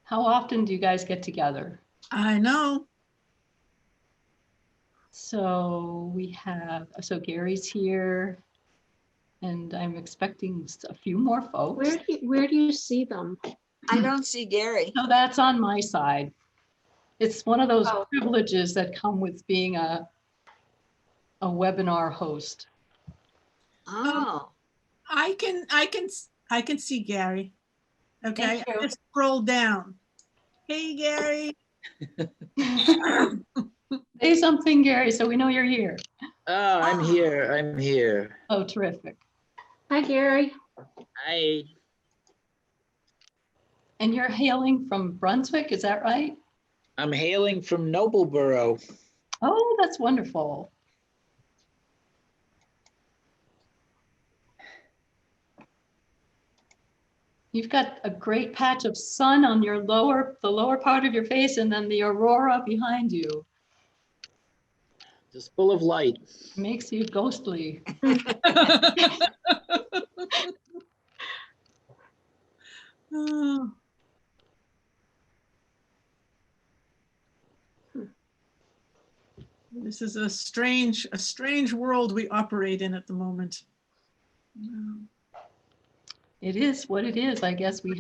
How often do you guys get together? I know. So Gary's here, and I'm expecting a few more folks. Where do you see them? I don't see Gary. So that's on my side. It's one of those Oh. privileges that come with being a webinar host. Oh, I can see Gary. Okay, Thank you. just scroll down. Hey, Gary. Say something, Gary, so we know you're here. Oh, I'm here. Oh, terrific. Hi, Gary. Hi. And you're hailing from Brunswick, is that right? I'm hailing from Nobleboro. Oh, that's wonderful. You've got a great patch of sun on your the lower part of your face, and then the aurora behind you. Just full of light. Makes you ghostly. Oh. This is a strange world we operate in at the moment. It is what it is. I guess we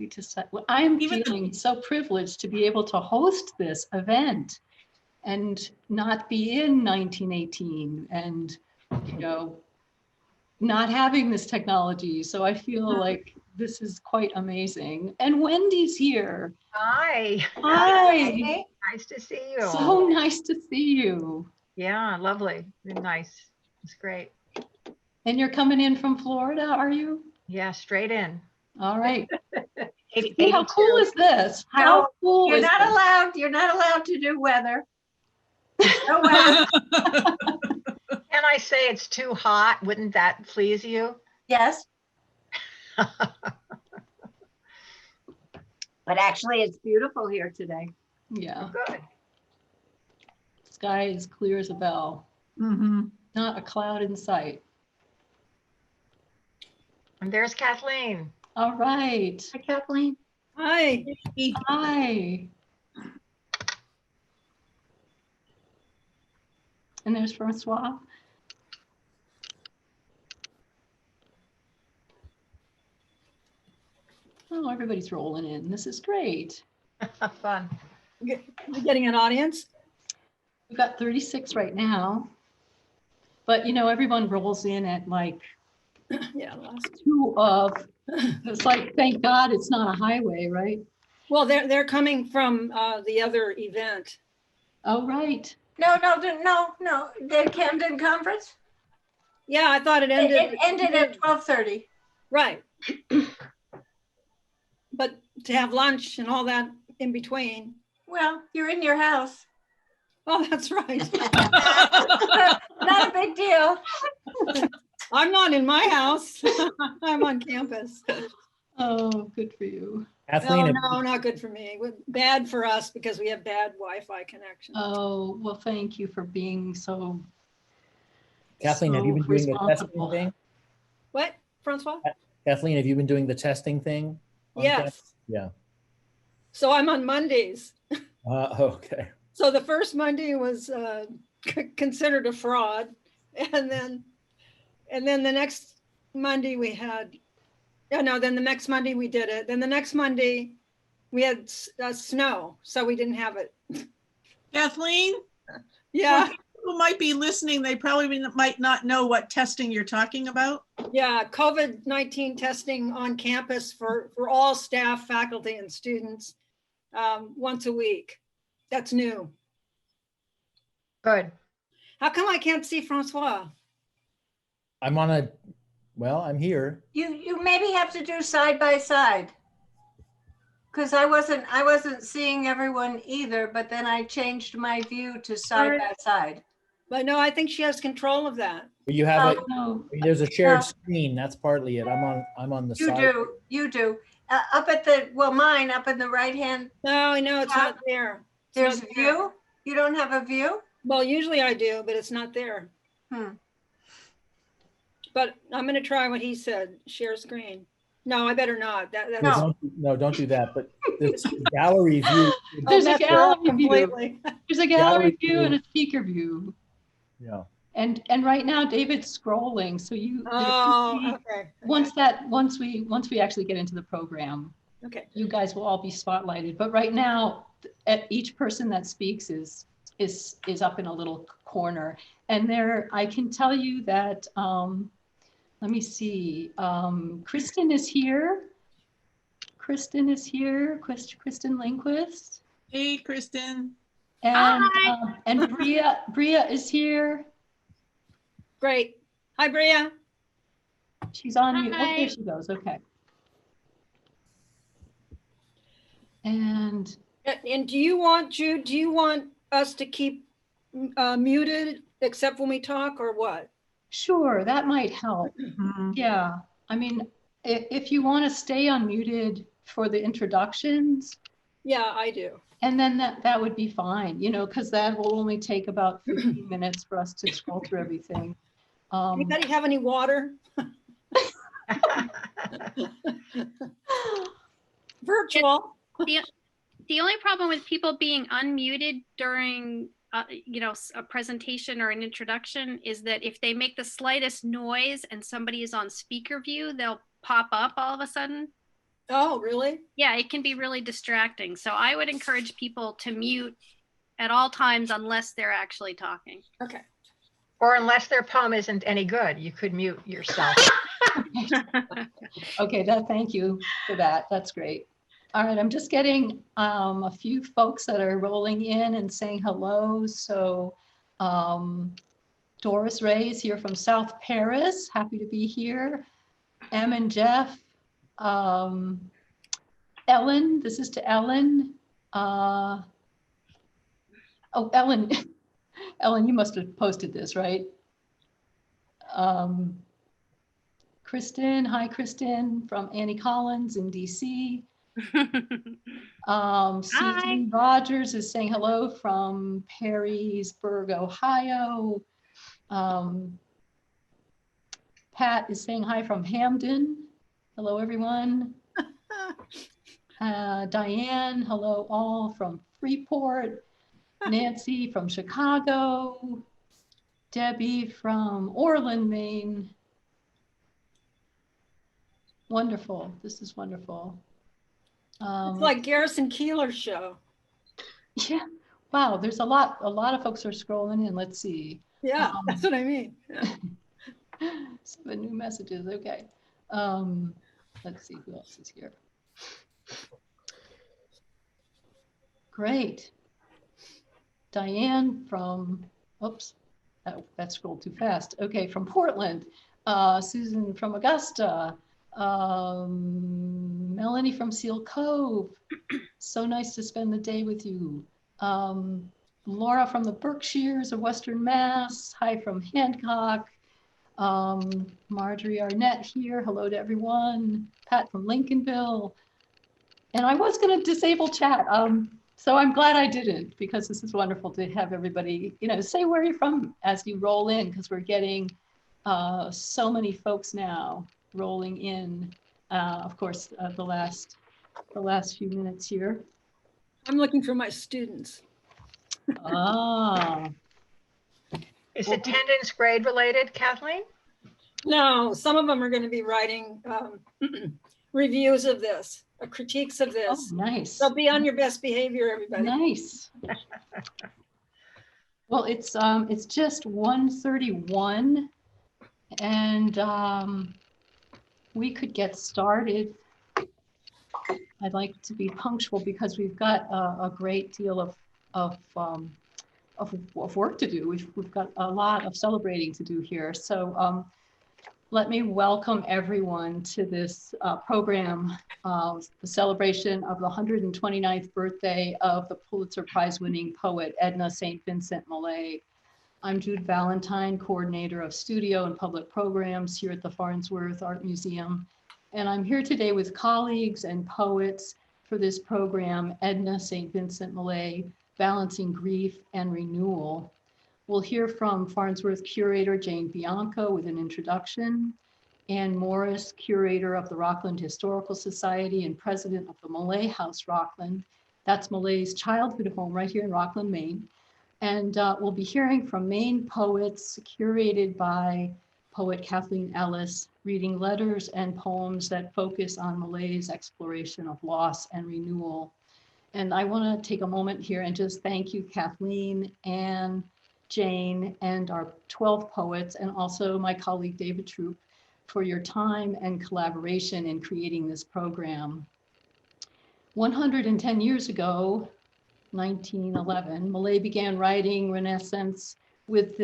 decide. Well, I'm Even feeling so privileged to be able to host this event and not be in 1918 and, not having this technology. So I feel like this is quite amazing. And Wendy's here. Hi. Hi. Nice to see you. So nice to see you. Yeah, lovely. Nice. It's great. And you're coming in from Florida, are you? Yeah, straight in. All right. 80, How cool is this? How No, cool You're is not this? allowed. You're not allowed to do weather. No weather. Can I say it's too hot? Wouldn't that please you? Yes. But actually, it's beautiful here today. Yeah, Good. sky is clear as a bell. Mhm. Not a cloud in sight. And there's Kathleen. All right. Hi, Kathleen. Hi. Hi. And there's Francois. Oh, everybody's rolling in. This is great. Fun. You're getting an audience? We've got 36 right now. But everyone rolls in at like Yeah. Last. 2 of, it's like, thank God it's not a highway, right? Well, they're coming from the other event. Oh, right. No. The Camden Conference? Yeah, I thought it ended. It ended at 12:30. Right. But to have lunch and all that in between. Well, you're in your house. Oh, that's right. Not a big deal. I'm not in my house. I'm on campus. Oh, good for you. Kathleen, No, not good for me. Bad for us because we have bad Wi-Fi connection. Oh, well, thank you for being so. Kathleen, have you been doing the testing thing? What, Francois? Kathleen, have you been doing the testing thing? on Yes. campus? Yeah. So I'm on Mondays. Okay. So the first Monday was considered a fraud. And then the next Monday we had, then the next Monday we did it. Then the next Monday we had snow, so we didn't have it. Kathleen, Yeah, who might be listening, they probably might not know what testing you're talking about. yeah, COVID-19 testing on campus for all staff, faculty, and students once a week. That's new. Good. How come I can't see Francois? I'm here. You maybe have to do side by side. Because I wasn't seeing everyone either, but then I changed my view to side by side. But no, I think she has control of that. You have No. there's a shared No. screen. That's partly it. I'm on the You side. do. Up at mine up in the right hand, No, I know it's not there. It's there's not there. view. You don't have a view? Well, usually I do, but it's not there. Hmm. But I'm gonna try what he said, share screen. No, I better not. No, That's don't do that. But this gallery view. There's a messed her up gallery view. completely. There's a gallery Gallery view and view. a speaker view. Yeah. And right now David's scrolling. So you there should Oh, be- okay. once we actually get into the program, Okay. you guys will all be spotlighted. But right now, each person that speaks is up in a little corner. And there, I can tell you that, let me see, Kristen is here. Kristen is here, Kristen Lindquist. Hey, Kristen. And Bria is here. Great. Hi, Bria. She's on mute. Oh, Hi. there she goes. Okay. And Do you want, Jude, do you want us to keep muted except when we talk or what? sure, that might help. Mhm. Yeah. I mean, if you want to stay unmuted for the introductions, Yeah, I do. and then that would be fine, you know, because that will only take about 15 minutes for us to scroll through everything. Anybody have any water? Virtual. The only problem with people being unmuted during, a presentation or an introduction is that if they make the slightest noise and somebody is on speaker view, they'll pop up all of a sudden. Oh, really? Yeah, it can be really distracting. So I would encourage people to mute at all times unless they're actually talking. Okay. Or unless their poem isn't any good, you could mute yourself. Okay, thank you for that. That's great. All right, I'm just getting a few folks that are rolling in and saying hello. So Doris Ray is here from South Paris. Happy to be here. Em and Jeff. Ellen, this is to Ellen. Oh, Ellen, Ellen, you must have posted this, right? Kristen, hi Kristen from Annie Collins in DC. Susan Rogers is saying hello from Perrysburg, Ohio. Pat is saying hi from Hamden. Hello, everyone. Diane, hello all from Freeport. Nancy from Chicago. Debbie from Orland, Maine. Wonderful. This is wonderful. It's like Garrison Keeler's show. Yeah. Wow. There's a lot of folks are scrolling in. Let's see. Yeah, that's what I mean. Yeah. 7 new messages. Okay. Let's see who else is here. Great. Diane from, oops, that scrolled too fast. Okay, from Portland. Susan from Augusta. Melanie from Seal Cove. So nice to spend the day with you. Laura from the Berkshires of Western Mass. Hi from Hancock. Marjorie Arnett here. Hello to everyone. Pat from Lincolnville. And I was going to disable chat. So I'm glad I didn't, because this is wonderful to have everybody, say where you're from as you roll in, because we're getting so many folks now rolling in. Of course, the last few minutes here. I'm looking for my students. Ah. Is attendance grade related, Kathleen? No, some of them are going to be writing reviews of this, critiques of Oh, this. nice. So be on your best behavior, everybody. Nice. Well, it's just 1:31, and we could get started. I'd like to be punctual because we've got a great deal of work to do. We've got a lot of celebrating to do here. So let me welcome everyone to this program, the celebration of the 129th birthday of the Pulitzer Prize winning poet Edna St. Vincent Millay. I'm Jude Valentine, coordinator of studio and public programs here at the Farnsworth Art Museum. And I'm here today with colleagues and poets for this program, Edna St. Vincent Millay, Balancing Grief and Renewal. We'll hear from Farnsworth curator Jane Bianco with an introduction. Ann Morris, curator of the Rockland Historical Society and president of the Malay House, Rockland. That's Malay's childhood home right here in Rockland, Maine. And we'll be hearing from Maine poets curated by poet Kathleen Ellis, reading letters and poems that focus on Malay's exploration of loss and renewal. And I want to take a moment here and just thank you, Kathleen, Anne, Jane, and our 12 poets, and also my colleague David Troop, for your time and collaboration in creating this program. 110 years ago, 1911, Millay began writing Renaissance with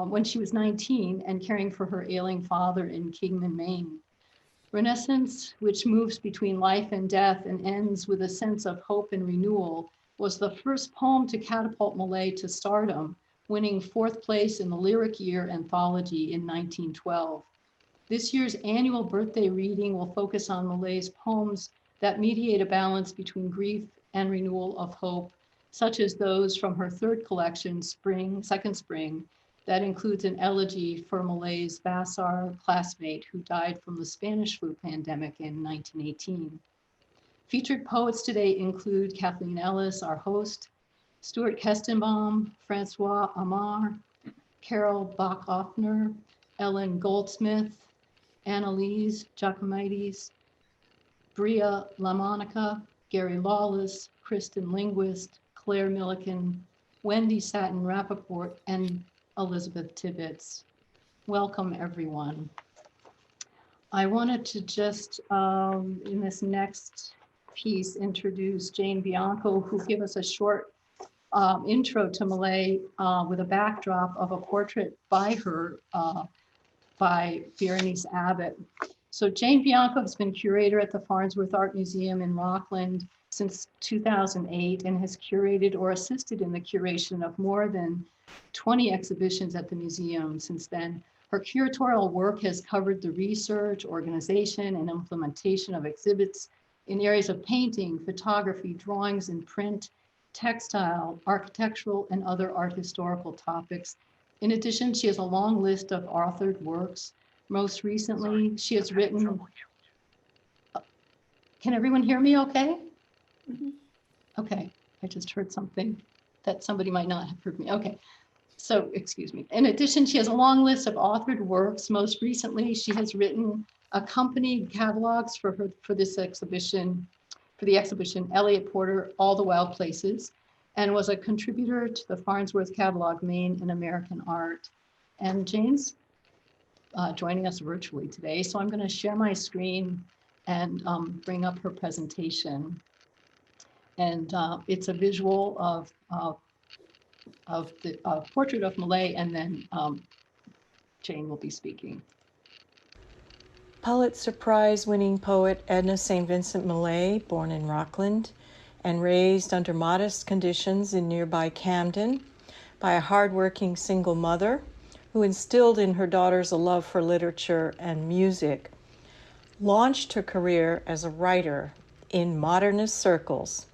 when she was 19 and caring for her ailing father in Kingman, Maine. Renaissance, which moves between life and death and ends with a sense of hope and renewal, was the first poem to catapult Millay to stardom, winning 4th place in the Lyric Year anthology in 1912. This year's annual birthday reading will focus on Millay's poems that mediate a balance between grief and renewal of hope, such as those from her 3rd collection, Second Spring, that includes an elegy for Millay's Vassar classmate who died from the Spanish flu pandemic in 1918. Featured poets today include Kathleen Ellis, our host, Stuart Kestenbaum, Francois Amar, Carol Bockhoffner, Ellen Goldsmith, Annelise Jacimetes, Brie Lamonica, Gary Lawless, Kristen Lindquist, Claire Milliken, Wendy Satin Rappaport, and Elizabeth Tibbets. Welcome, everyone. I wanted to just, in this next piece, introduce Jane Bianco, who give us a short intro to Millay with a backdrop of a portrait by her, by Berenice Abbott. So Jane Bianco has been curator at the Farnsworth Art Museum in Rockland since 2008 and has curated or assisted in the curation of more than 20 exhibitions at the museum since then. Her curatorial work has covered the research, organization, and implementation of exhibits in areas of painting, photography, drawings and print, textile, architectural, and other art historical topics. In addition, she has a long list of authored works. Most recently, she has written, can everyone hear me okay? Mhm. Okay, I just heard something that somebody might not have heard me. Okay, so excuse me. In addition, she has a long list of authored works. Most recently, she has written accompanied catalogs for this exhibition, for the exhibition Elliott Porter, All the Wild Places, and was a contributor to the Farnsworth Catalog, Maine and American Art. And Jane's joining us virtually today, so I'm going to share my screen and bring up her presentation. And it's a visual of the portrait of Millay, and then Jane will be speaking. Pulitzer Prize winning poet Edna St. Vincent Millay, born in Rockland and raised under modest conditions in nearby Camden by a hardworking single mother who instilled in her daughters a love for literature and music, launched her career as a writer in modernist circles,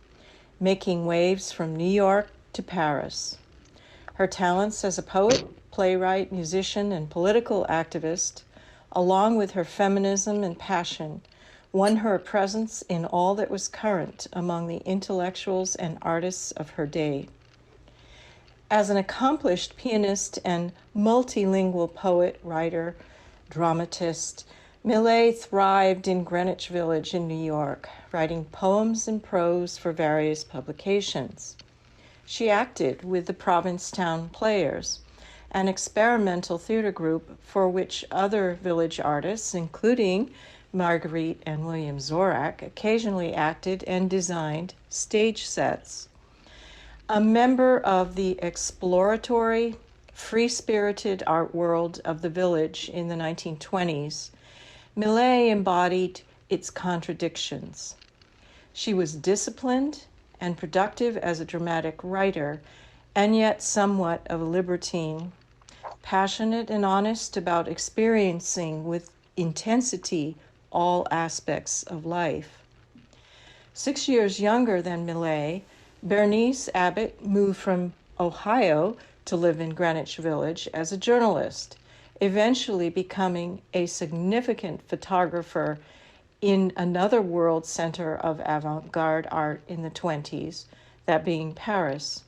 making waves from New York to Paris. Her talents as a poet, playwright, musician, and political activist, along with her feminism and passion, won her a presence in all that was current among the intellectuals and artists of her day. As an accomplished pianist and multilingual poet, writer, dramatist, Millay thrived in Greenwich Village in New York, writing poems and prose for various publications. She acted with the Provincetown Players, an experimental theater group for which other village artists, including Marguerite and William Zorak, occasionally acted and designed stage sets. A member of the exploratory, free-spirited art world of the village in the 1920s, Millay embodied its contradictions. She was disciplined and productive as a dramatic writer, and yet somewhat of a libertine, passionate and honest about experiencing with intensity all aspects of life. 6 years younger than Millay, Berenice Abbott moved from Ohio to live in Greenwich Village as a journalist, eventually becoming a significant photographer in another world center of avant-garde art in the 20s, that being Paris.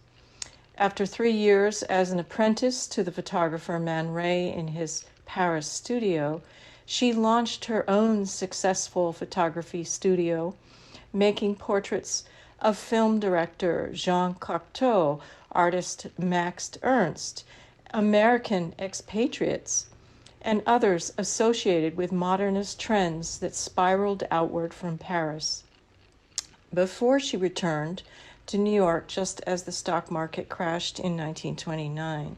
After 3 years as an apprentice to the photographer Man Ray in his Paris studio, she launched her own successful photography studio, making portraits of film director Jean Cocteau, artist Max Ernst, American expatriates, and others associated with modernist trends that spiraled outward from Paris. Before she returned to New York just as the stock market crashed in 1929.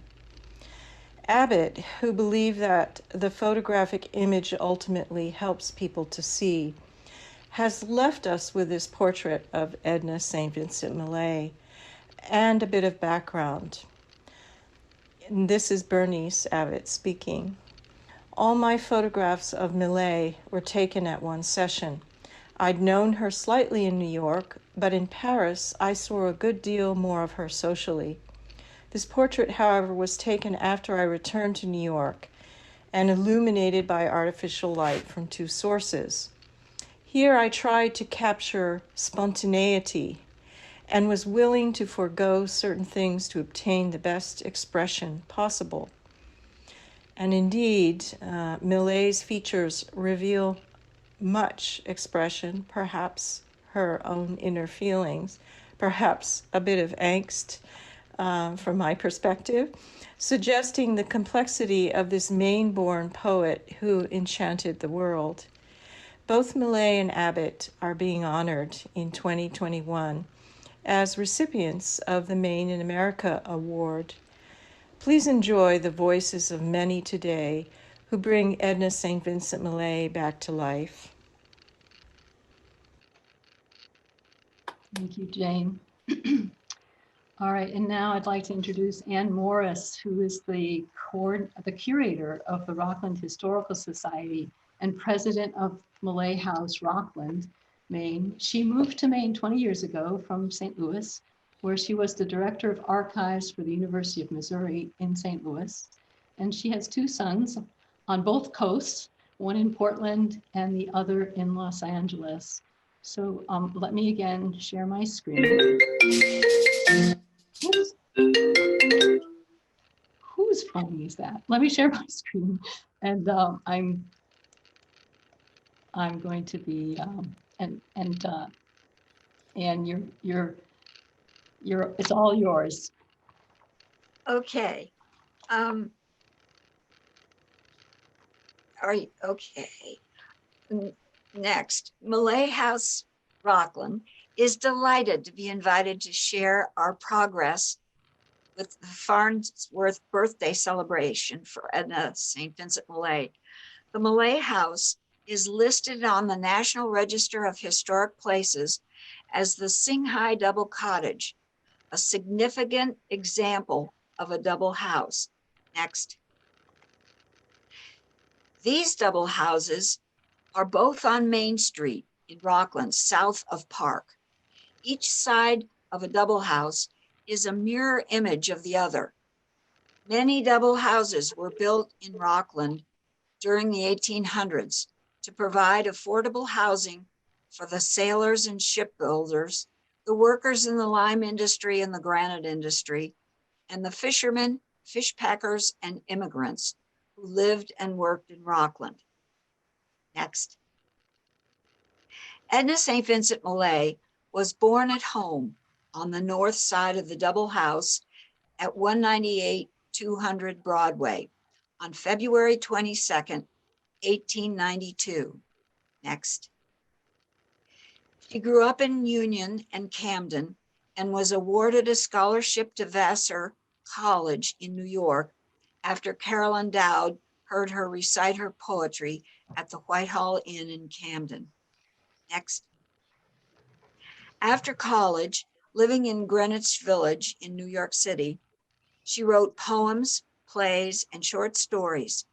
Abbott, who believed that the photographic image ultimately helps people to see, has left us with this portrait of Edna St. Vincent Millay and a bit of background. And this is Bernice Abbott speaking. All my photographs of Millay were taken at one session. I'd known her slightly in New York, but in Paris I saw a good deal more of her socially. This portrait, however, was taken after I returned to New York and illuminated by artificial light from 2 sources. Here I tried to capture spontaneity and was willing to forego certain things to obtain the best expression possible. And indeed, Millay's features reveal much expression, perhaps her own inner feelings, perhaps a bit of angst from my perspective, suggesting the complexity of this Maine-born poet who enchanted the world. Both Millay and Abbott are being honored in 2021 as recipients of the Maine in America Award. Please enjoy the voices of many today who bring Edna St. Vincent Millay back to life. Thank you, Jane. All right, and now I'd like to introduce Ann Morris, who is the curator of the Rockland Historical Society and president of Malay House, Rockland, Maine. She moved to Maine 20 years ago from St. Louis, where she was the director of archives for the University of Missouri in St. Louis. And she has 2 sons on both coasts, one in Portland and the other in Los Angeles. So let me again share my screen. Oops. Whose phone is that? Let me share my screen. And I'm going to be and you're it's all yours. Okay. Are you okay? Next, Malay House Rockland is delighted to be invited to share our progress with the Farnsworth birthday celebration for Edna St. Vincent Millay. The Malay House is listed on the National Register of Historic Places as the Singhai Double Cottage, a significant example of a double house. Next. These double houses are both on Main Street in Rockland, south of Park. Each side of a double house is a mirror image of the other. Many double houses were built in Rockland during the 1800s to provide affordable housing for the sailors and shipbuilders, the workers in the lime industry and the granite industry, and the fishermen, fish packers, and immigrants who lived and worked in Rockland. Next. Edna St. Vincent Millay was born at home on the north side of the double house at 198 200 Broadway on February 22nd, 1892. Next. She grew up in Union and Camden and was awarded a scholarship to Vassar College in New York after Carolyn Dowd heard her recite her poetry at the Whitehall Inn in Camden. Next. After college, living in Greenwich Village in New York City, she wrote poems, plays, and short stories.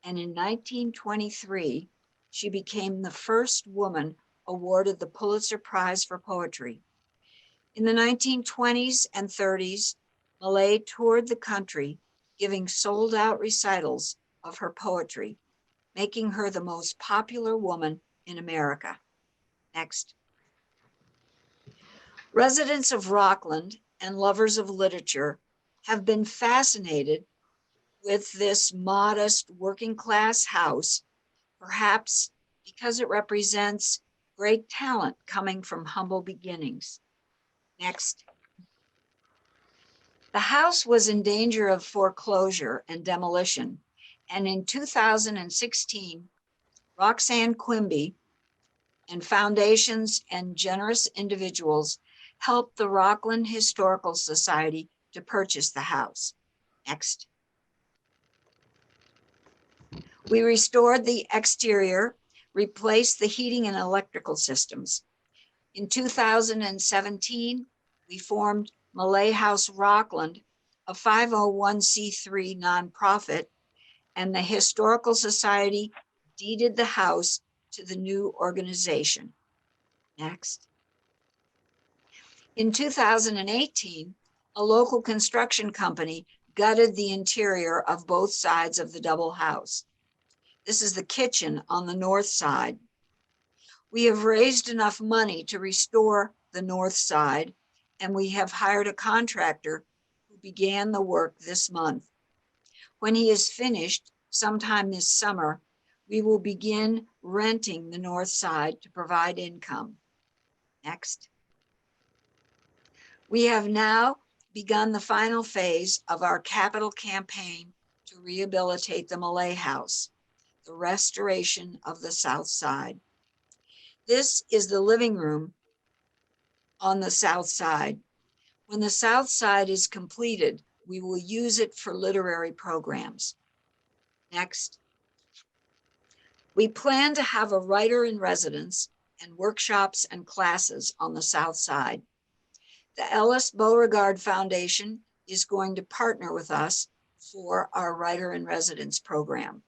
And in 1923, she became the first woman awarded the Pulitzer Prize for Poetry. In the 1920s and 30s, Millay toured the country, giving sold-out recitals of her poetry, making her the most popular woman in America. Next. Residents of Rockland and lovers of literature have been fascinated with this modest working class house, perhaps because it represents great talent coming from humble beginnings. Next. The house was in danger of foreclosure and demolition, and in 2016, Roxanne Quimby and foundations and generous individuals helped the Rockland Historical Society to purchase the house. Next. We restored the exterior, replaced the heating and electrical systems. In 2017, we formed Malay House Rockland, a 501c3 nonprofit, and the Historical Society deeded the house to the new organization. Next. In 2018, a local construction company gutted the interior of both sides of the double house. This is the kitchen on the north side. We have raised enough money to restore the north side, and we have hired a contractor who began the work this month. When he is finished, sometime this summer, we will begin renting the north side to provide income. Next. We have now begun the final phase of our capital campaign to rehabilitate the Malay House, the restoration of the south side. This is the living room on the south side. When the south side is completed, we will use it for literary programs. Next. We plan to have a writer in residence and workshops and classes on the south side. The Ellis Beauregard Foundation is going to partner with us for our writer in residence program.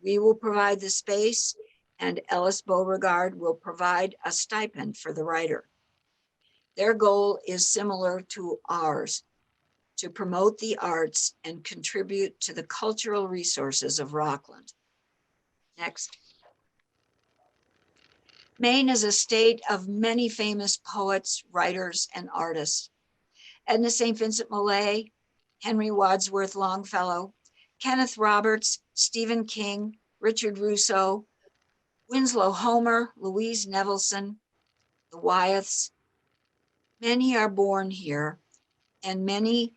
We will provide the space, and Ellis Beauregard will provide a stipend for the writer. Their goal is similar to ours, to promote the arts and contribute to the cultural resources of Rockland. Next. Maine is a state of many famous poets, writers, and artists. Edna St. Vincent Millay, Henry Wadsworth Longfellow, Kenneth Roberts, Stephen King, Richard Russo, Winslow Homer, Louise Nevelson, the Wyeths. Many are born here, and many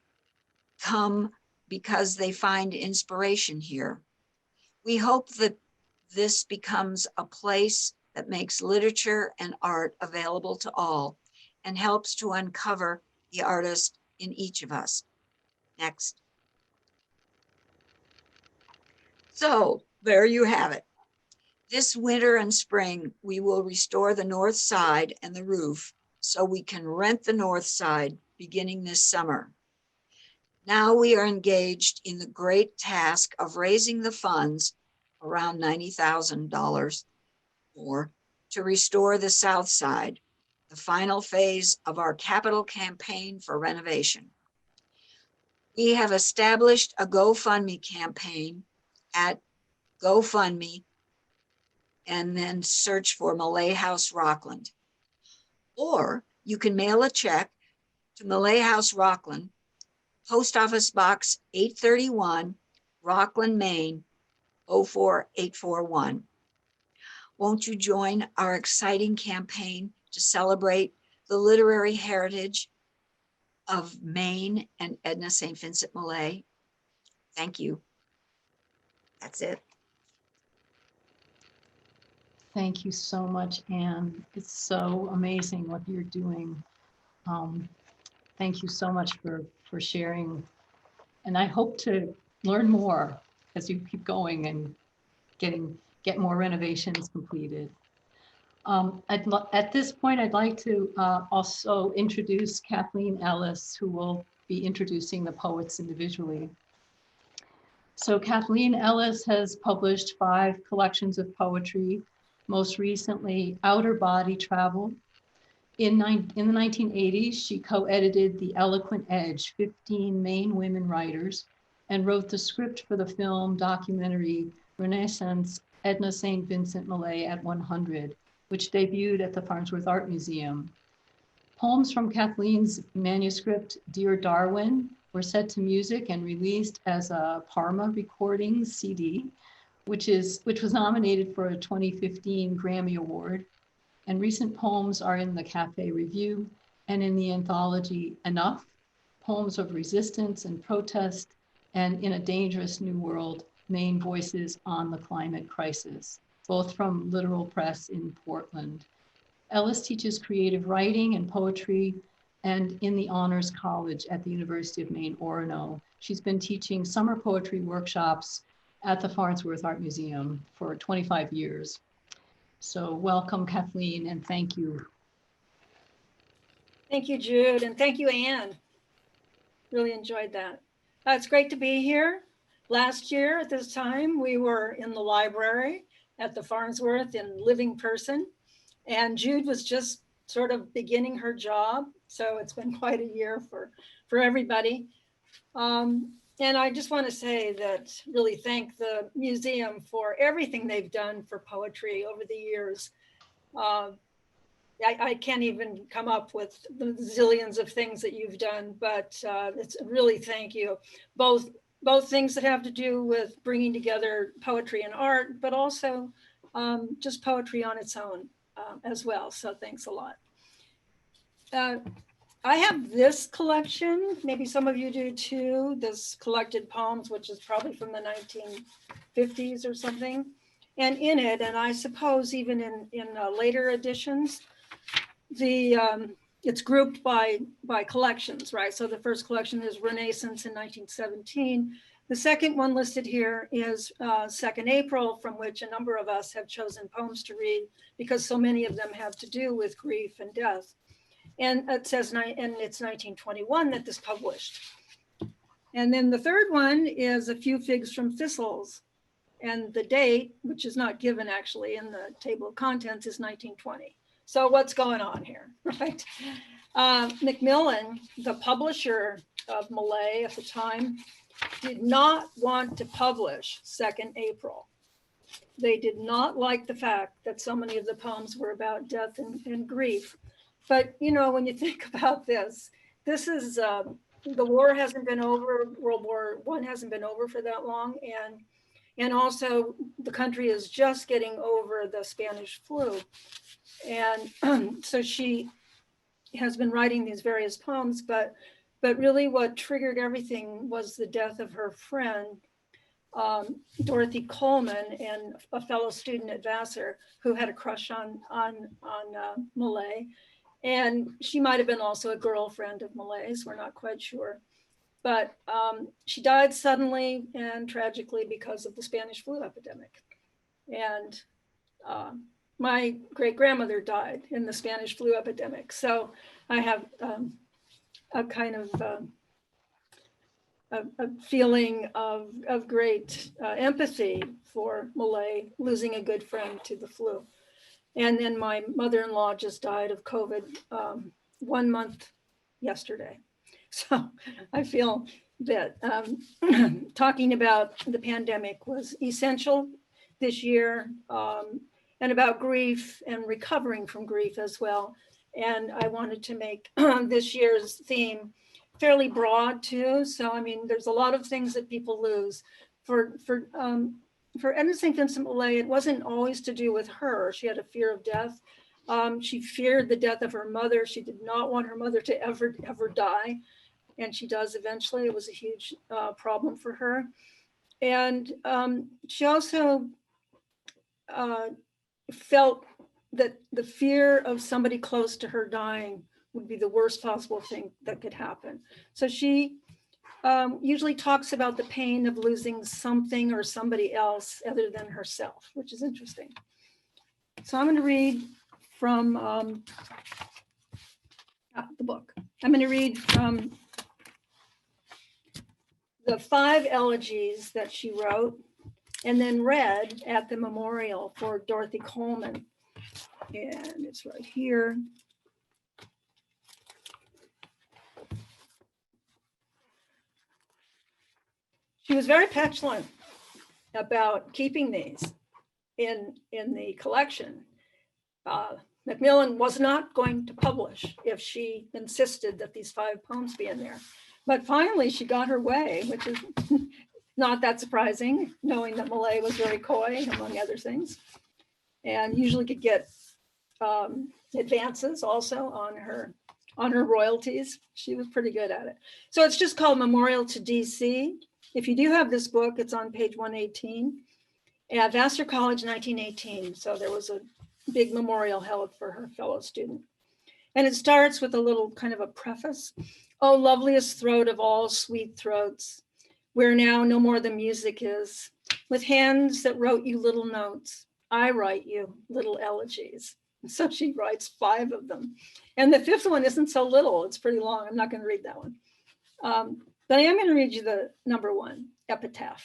come because they find inspiration here. We hope that this becomes a place that makes literature and art available to all and helps to uncover the artist in each of us. Next. So there you have it. This winter and spring, we will restore the north side and the roof so we can rent the north side beginning this summer. Now we are engaged in the great task of raising the funds, around $90,000 more, to restore the south side, the final phase of our capital campaign for renovation. We have established a GoFundMe campaign at GoFundMe and then search for Malay House Rockland. Or you can mail a check to Malay House Rockland, Post Office Box 831, Rockland, Maine, 04841. Won't you join our exciting campaign to celebrate the literary heritage of Maine and Edna St. Vincent Millay? Thank you. That's it. Thank you so much, Anne. It's so amazing what you're doing. Thank you so much for sharing. And I hope to learn more as you keep going and get more renovations completed. At this point, I'd like to also introduce Kathleen Ellis, who will be introducing the poets individually. So Kathleen Ellis has published 5 collections of poetry, most recently Outer Body Travel. In the 1980s, she co-edited The Eloquent Edge, 15 Maine women writers, and wrote the script for the film documentary Renaissance Edna St. Vincent Millay at 100, which debuted at the Farnsworth Art Museum. Poems from Kathleen's manuscript, Dear Darwin, were set to music and released as a Parma Recordings CD, which was nominated for a 2015 Grammy Award. And recent poems are in the Cafe Review and in the anthology Enough, Poems of Resistance and Protest, and In a Dangerous New World, Maine Voices on the Climate Crisis, both from Literal Press in Portland. Ellis teaches creative writing and poetry and in the Honors College at the University of Maine, Orono. She's been teaching summer poetry workshops at the Farnsworth Art Museum for 25 years. So welcome, Kathleen, and thank you. Thank you, Jude, and thank you, Anne. Really enjoyed that. It's great to be here. Last year at this time, we were in the library at the Farnsworth in living person, and Jude was just sort of beginning her job. So it's been quite a year for everybody. And I just want to say that really thank the museum for everything they've done for poetry over the years. I can't even come up with the zillions of things that you've done, but it's really thank you. Both things that have to do with bringing together poetry and art, but also just poetry on its own as well. So thanks a lot. I have this collection, maybe some of you do too, this collected poems, which is probably from the 1950s or something. And in it, and I suppose even in later editions, it's grouped by collections, right? So the first collection is Renaissance in 1917. The second one listed here is 2nd April, from which a number of us have chosen poems to read because so many of them have to do with grief and death. And it says, and it's 1921 that this published. And then the third one is A Few Figs from Thistles. And the date, which is not given actually in the table of contents, is 1920. So what's going on here, right? Macmillan, the publisher of Millay at the time, did not want to publish 2nd April. They did not like the fact that so many of the poems were about death and grief. But, you know, when you think about this is, the war hasn't been over, World War I hasn't been over for that long. And also the country is just getting over the Spanish flu. And so she has been writing these various poems, but really what triggered everything was the death of her friend, Dorothy Coleman, and a fellow student at Vassar who had a crush on Millay. And she might have been also a girlfriend of Millay's, we're not quite sure. But she died suddenly and tragically because of the Spanish flu epidemic. And my great-grandmother died in the Spanish flu epidemic. So I have a kind of a feeling of great empathy for Millay losing a good friend to the flu. And then my mother-in-law just died of COVID 1 month yesterday. So I feel that talking about the pandemic was essential this year, and about grief and recovering from grief as well. And I wanted to make this year's theme fairly broad too. So, I mean, there's a lot of things that people lose. For Edna St. Vincent Millay, it wasn't always to do with her. She had a fear of death. She feared the death of her mother. She did not want her mother to ever die. And she does eventually. It was a huge problem for her. And she also felt that the fear of somebody close to her dying would be the worst possible thing that could happen. So she usually talks about the pain of losing something or somebody else other than herself, which is interesting. So I'm going to read from the book. I'm going to read from the 5 elegies that she wrote and then read at the memorial for Dorothy Coleman. And it's right here. she was very petulant about keeping these in the collection. Macmillan was not going to publish if she insisted that these 5 poems be in there. But finally she got her way, which is not that surprising, knowing that Millay was very coy, among other things, and usually could get advances also on her royalties. She was pretty good at it. So it's just called Memorial to DC. If you do have this book, it's on page 118. At Vassar College, 1918. So there was a big memorial held for her fellow student. And it starts with a little kind of a preface. Oh, loveliest throat of all sweet throats, where now no more the music is, with hands that wrote you little notes, I write you little elegies. So she writes 5 of them. And the 5th one isn't so little, it's pretty long. I'm not going to read that one. But I am going to read you the number 1, Epitaph.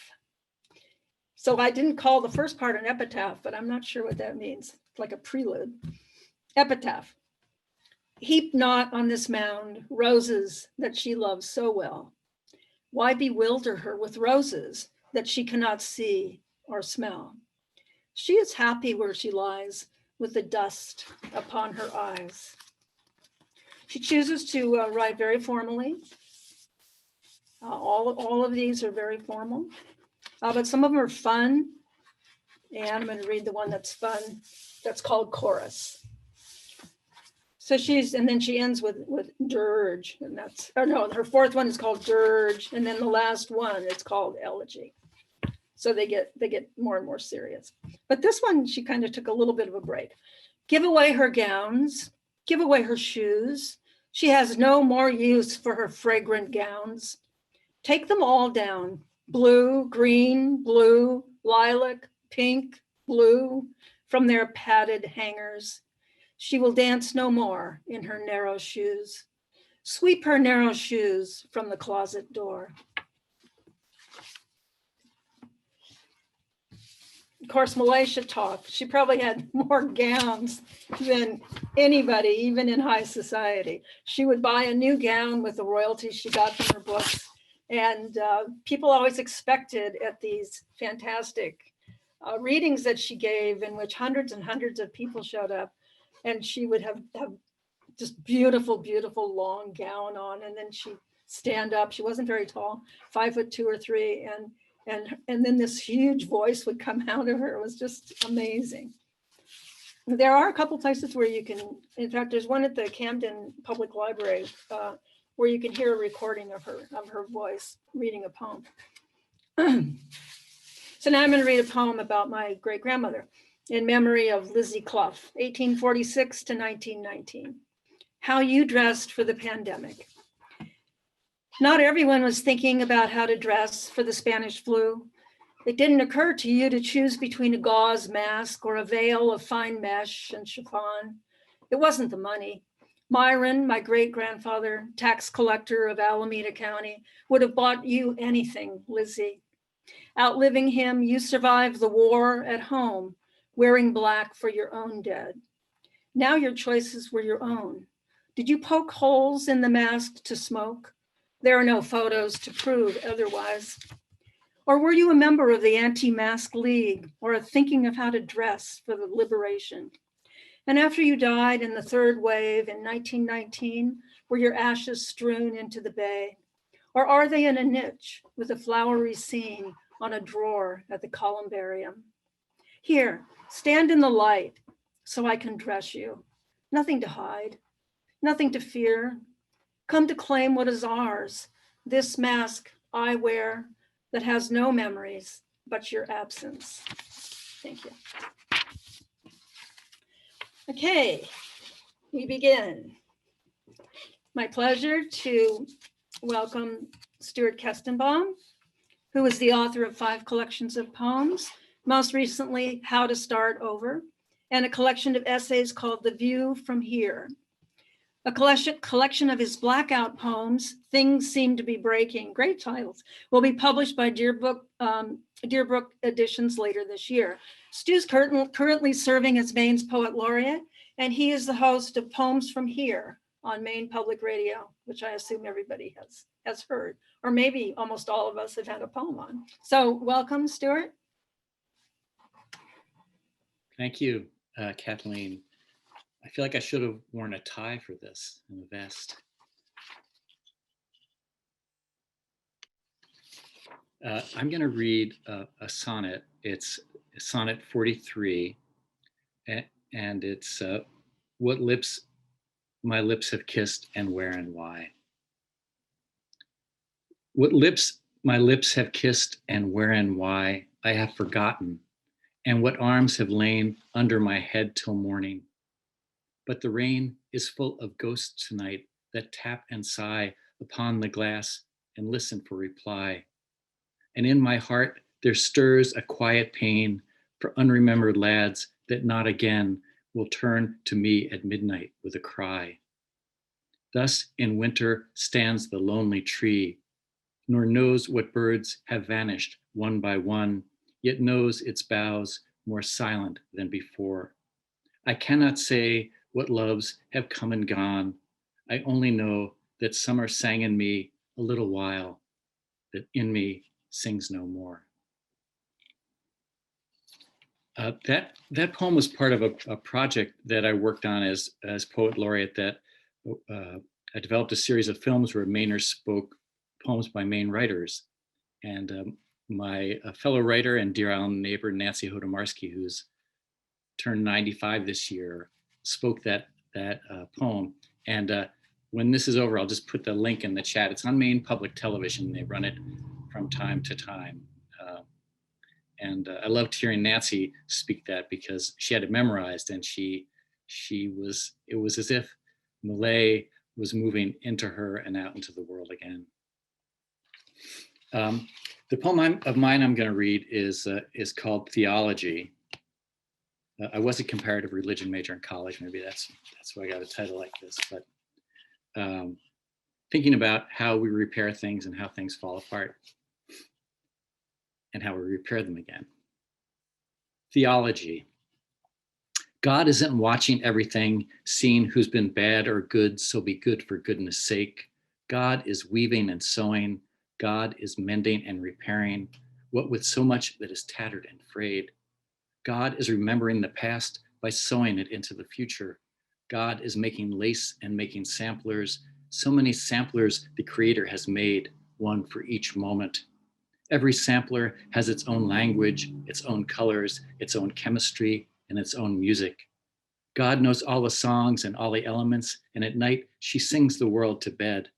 So I didn't call the first part an epitaph, but I'm not sure what that means. It's like a prelude. Epitaph. Heap not on this mound roses that she loves so well. Why bewilder her with roses that she cannot see or smell? She is happy where she lies with the dust upon her eyes. She chooses to write very formally. All of these are very formal, but some of them are fun. And I'm going to read the one that's fun. That's called Chorus. So and then she ends with Dirge, and that's, or no, her 4th one is called Dirge, and then the last one is called Elegy. So they get more and more serious. But this one, she kind of took a little bit of a break. Give away her gowns, give away her shoes. She has no more use for her fragrant gowns. Take them all down, blue, green, blue, lilac, pink, blue, from their padded hangers. She will dance no more in her narrow shoes. Sweep her narrow shoes from the closet door. Of course, Millay should talk. She probably had more gowns than anybody, even in high society. She would buy a new gown with the royalties she got from her books. And people always expected at these fantastic readings that she gave, in which hundreds and hundreds of people showed up, and she would have just beautiful, beautiful long gown on, and then she'd stand up. She wasn't very tall, 5'2" or 3, and then this huge voice would come out of her. It was just amazing. There are a couple places where you can, in fact, there's one at the Camden Public Library where you can hear a recording of her voice reading a poem. So now I'm going to read a poem about my great grandmother in memory of Lizzie Clough, 1846 to 1919. How you dressed for the pandemic. Not everyone was thinking about how to dress for the Spanish flu. It didn't occur to you to choose between a gauze mask or a veil of fine mesh and chiffon. It wasn't the money. Myron, my great-grandfather, tax collector of Alameda County, would have bought you anything, Lizzie. Outliving him, you survived the war at home, wearing black for your own dead. Now your choices were your own. Did you poke holes in the mask to smoke? There are no photos to prove otherwise. Or were you a member of the Anti-Mask League, or thinking of how to dress for the liberation? And after you died in the 3rd wave in 1919, were your ashes strewn into the bay? Or are they in a niche with a flowery scene on a drawer at the columbarium? Here, stand in the light so I can dress you. Nothing to hide, nothing to fear. Come to claim what is ours, this mask I wear that has no memories but your absence. Thank you. Okay, we begin. My pleasure to welcome Stuart Kestenbaum, who is the author of 5 collections of poems, most recently, How to Start Over, and a collection of essays called The View from Here. A collection of his blackout poems, Things Seem to Be Breaking, great titles, will be published by Deerbrook Editions later this year. Stu's currently serving as Maine's Poet Laureate, and he is the host of Poems from Here, on Maine Public Radio, which I assume everybody has heard, or maybe almost all of us have had a poem on. So welcome, Stuart. Thank you, Kathleen. I feel like I should have worn a tie for this and a vest. I'm going to read a sonnet. It's sonnet 43, and it's what lips my lips have kissed and where and why. What lips my lips have kissed and where and why I have forgotten, and what arms have lain under my head till morning. But the rain is full of ghosts tonight that tap and sigh upon the glass and listen for reply. And in my heart there stirs a quiet pain for unremembered lads that not again will turn to me at midnight with a cry. Thus in winter stands the lonely tree, nor knows what birds have vanished one by one, yet knows its boughs more silent than before. I cannot say what loves have come and gone. I only know that summer sang in me a little while, that in me sings no more. That poem was part of a project that I worked on as poet laureate, that I developed a series of films where Mainers spoke poems by Maine writers. And my fellow writer and dear Island neighbor, Nancy Hodomarsky, who's turned 95 this year, spoke that poem. And when this is over, I'll just put the link in the chat. It's on Maine Public Television. They run it from time to time. And I loved hearing Nancy speak that because she had it memorized, and it was as if Millay was moving into her and out into the world again. The poem of mine I'm going to read is called Theology. I was a comparative religion major in college. Maybe that's why I got a title like this. But thinking about how we repair things and how things fall apart, and how we repair them again. Theology. God isn't watching everything, seeing who's been bad or good, so be good for goodness sake. God is weaving and sewing. God is mending and repairing what with so much that is tattered and frayed. God is remembering the past by sewing it into the future. God is making lace and making samplers, so many samplers the Creator has made, one for each moment. Every sampler has its own language, its own colors, its own chemistry, and its own music. God knows all the songs and all the elements, and at night she sings the world to bed.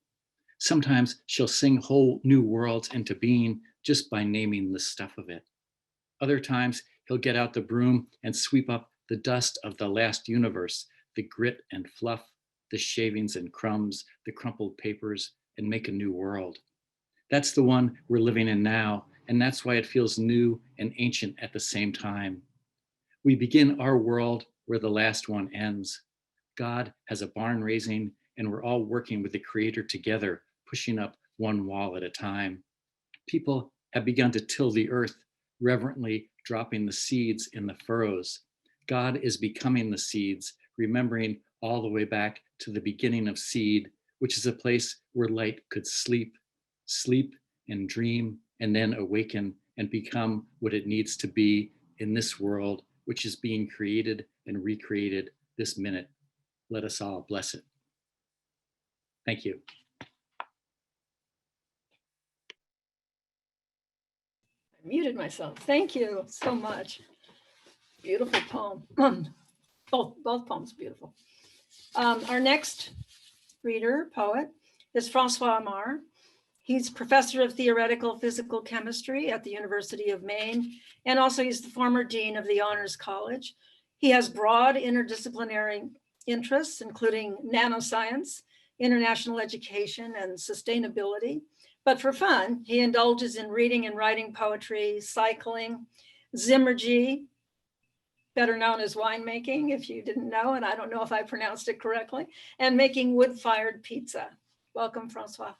Sometimes she'll sing whole new worlds into being just by naming the stuff of it. Other times he'll get out the broom and sweep up the dust of the last universe, the grit and fluff, the shavings and crumbs, the crumpled papers, and make a new world. That's the one we're living in now, and that's why it feels new and ancient at the same time. We begin our world where the last one ends. God has a barn raising, and we're all working with the Creator together, pushing up one wall at a time. People have begun to till the earth, reverently dropping the seeds in the furrows. God is becoming the seeds, remembering all the way back to the beginning of seed, which is a place where light could sleep and dream, and then awaken and become what it needs to be in this world, which is being created and recreated this minute. Let us all bless it. Thank you. I muted myself. Thank you so much. Beautiful poem. Both poems beautiful. Our next reader, poet, is Francois Amar. He's professor of theoretical physical chemistry at the University of Maine, and also he's the former dean of the Honors College. He has broad interdisciplinary interests, including nanoscience, international education, and sustainability. But for fun, he indulges in reading and writing poetry, cycling, zimmergy, better known as winemaking, if you didn't know, and I don't know if I pronounced it correctly, and making wood-fired pizza. Welcome, Francois.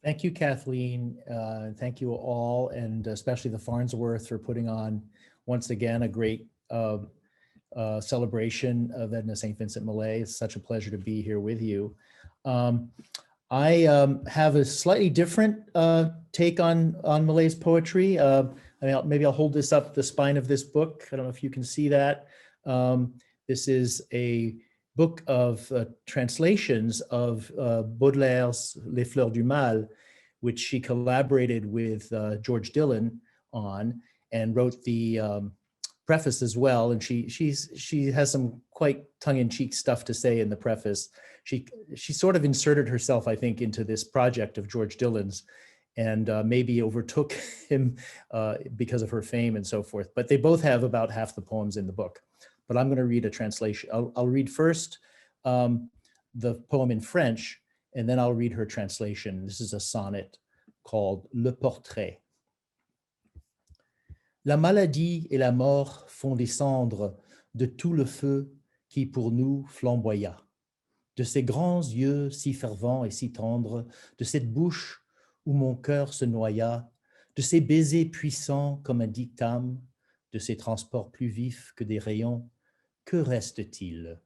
Thank you, Kathleen. Thank you all, and especially the Farnsworth for putting on, once again, a great celebration of Edna St. Vincent Millay. It's such a pleasure to be here with you. I have a slightly different take on Millay's poetry. Maybe I'll hold this up the spine of this book. I don't know if you can see that. This is a book of translations of Baudelaire's Les Fleurs du Mal, which she collaborated with George Dillon on and wrote the preface as well. And she has some quite tongue-in-cheek stuff to say in the preface. She sort of inserted herself, I think, into this project of George Dillon's and maybe overtook him because of her fame and so forth. But they both have about half the poems in the book. But I'm going to read a translation. I'll read first the poem in French, and then I'll read her translation. This is a sonnet called Le Portrait. La maladie et la mort font descendre de tout le feu qui pour nous flamboya, de ces grands yeux si fervents et si tendres, de cette bouche où mon cœur se noya, de ces baisers puissants comme un dictame, de ces transports plus vifs que des rayons, que reste-t-il?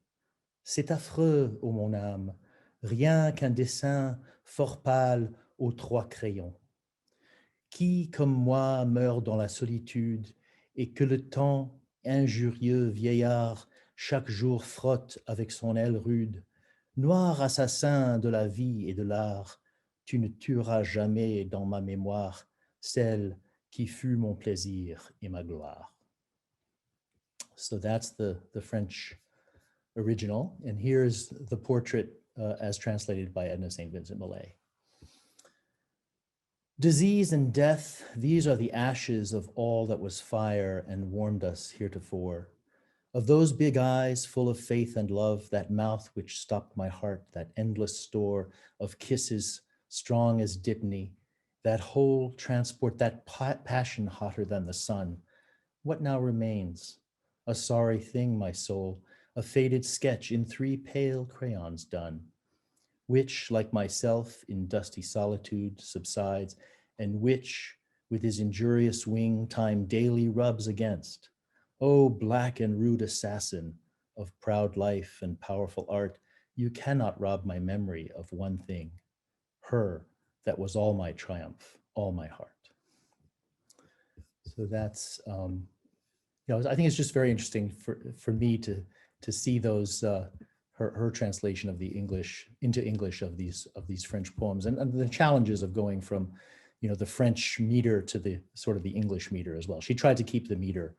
C'est affreux, ô mon âme, rien qu'un dessin fort pâle aux 3 crayons. Qui, comme moi, meurt dans la solitude et que le temps, injurieux vieillard, chaque jour frotte avec son aile rude, noir assassin de la vie et de l'art, tu ne tueras jamais dans ma mémoire celle qui fut mon plaisir et ma gloire. So that's the French original, and here's the portrait as translated by Edna St. Vincent Millay. Disease and death, these are the ashes of all that was fire and warmed us heretofore. Of those big eyes full of faith and love, that mouth which stopped my heart, that endless store of kisses strong as dittany, that whole transport, that passion hotter than the sun. What now remains? A sorry thing, my soul, a faded sketch in 3 pale crayons done, which, like myself, in dusty solitude subsides, and which, with his injurious wing, time daily rubs against. O black and rude assassin of proud life and powerful art, you cannot rob my memory of one thing, her that was all my triumph, all my heart. So that's, I think it's just very interesting for me to see those her translation of the English into English of these French poems and the challenges of going from the French meter to the sort of the English meter as well. She tried to keep the meter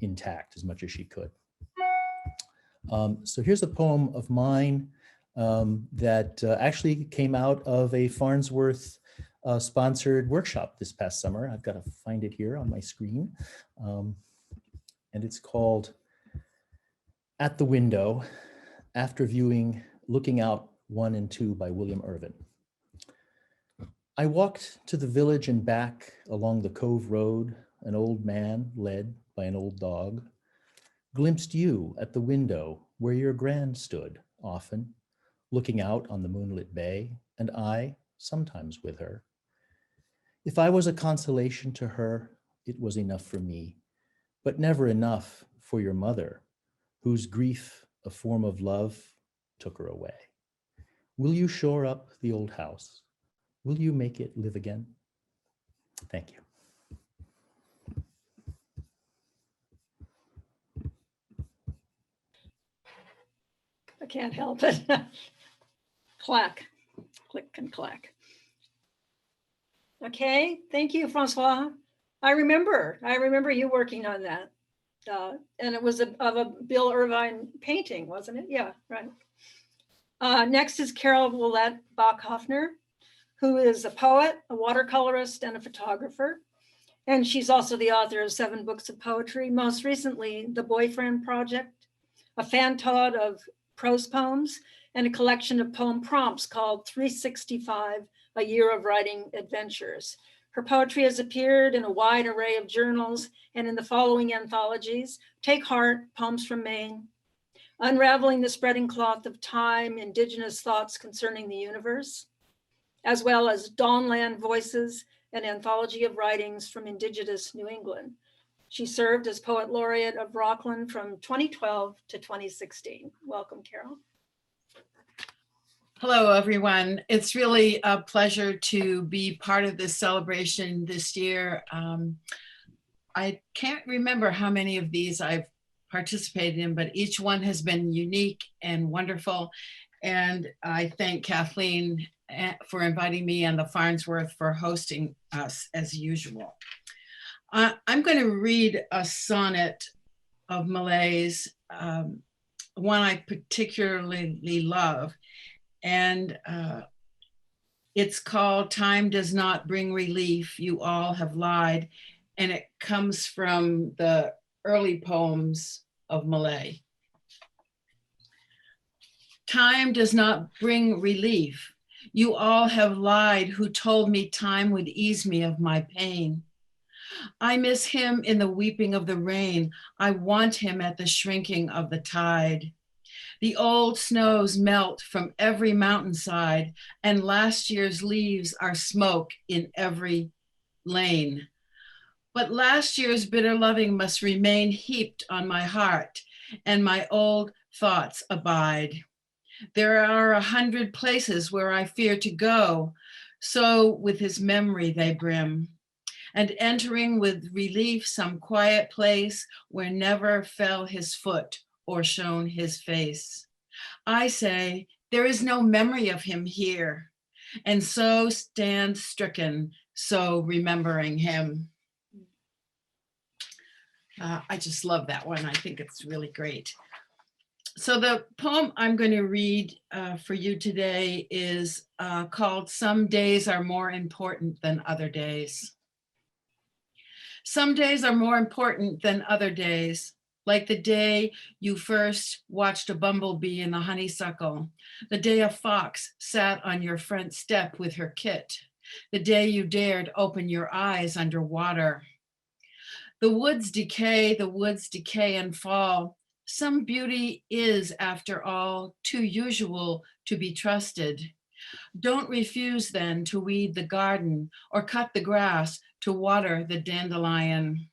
intact as much as she could. So here's a poem of mine that actually came out of a Farnsworth sponsored workshop this past summer. I've got to find it here on my screen. And it's called At the Window, After Viewing Looking Out 1 and 2 by William Irvin. I walked to the village and back along the Cove Road, an old man led by an old dog, glimpsed you at the window where your gran stood often, looking out on the moonlit bay, and I sometimes with her. If I was a consolation to her, it was enough for me, but never enough for your mother, whose grief, a form of love, took her away. Will you shore up the old house? Will you make it live again? Thank you. I can't help it. Clack, click and clack. Okay, thank you, Francois. I remember you working on that. And it was of a Bill Irvine painting, wasn't it? Yeah, right. Next is Carol Willette Bockhoffner, who is a poet, a watercolorist, and a photographer. And she's also the author of 7 books of poetry, most recently, The Boyfriend Project, a fantod of prose poems, and a collection of poem prompts called 365, A Year of Writing Adventures. Her poetry has appeared in a wide array of journals and in the following anthologies: Take Heart, Poems from Maine, Unraveling the Spreading Cloth of Time, Indigenous Thoughts Concerning the Universe, as well as Dawnland Voices, an anthology of writings from Indigenous New England. She served as Poet Laureate of Rockland from 2012 to 2016. Welcome, Carol. Hello, everyone. It's really a pleasure to be part of this celebration this year. I can't remember how many of these I've participated in, but each one has been unique and wonderful. And I thank Kathleen for inviting me and the Farnsworth for hosting us as usual. I'm going to read a sonnet of Millay's, one I particularly love. And it's called Time Does Not Bring Relief, You All Have Lied. And it comes from the early poems of Millay. Time does not bring relief. You all have lied who told me time would ease me of my pain. I miss him in the weeping of the rain. I want him at the shrinking of the tide. The old snows melt from every mountainside, and last year's leaves are smoke in every lane. But last year's bitter loving must remain heaped on my heart, and my old thoughts abide. There are 100 places where I fear to go, so with his memory they brim. And entering with relief some quiet place where never fell his foot or shone his face. I say, there is no memory of him here, and so stand stricken, so remembering him. I just love that one. I think it's really great. So the poem I'm going to read for you today is called Some Days Are More Important Than Other Days. Some days are more important than other days, like the day you first watched a bumblebee in the honeysuckle, the day a fox sat on your front step with her kit, the day you dared open your eyes underwater. The woods decay and fall. Some beauty is, after all, too usual to be trusted. Don't refuse then to weed the garden or cut the grass to water the dandelion.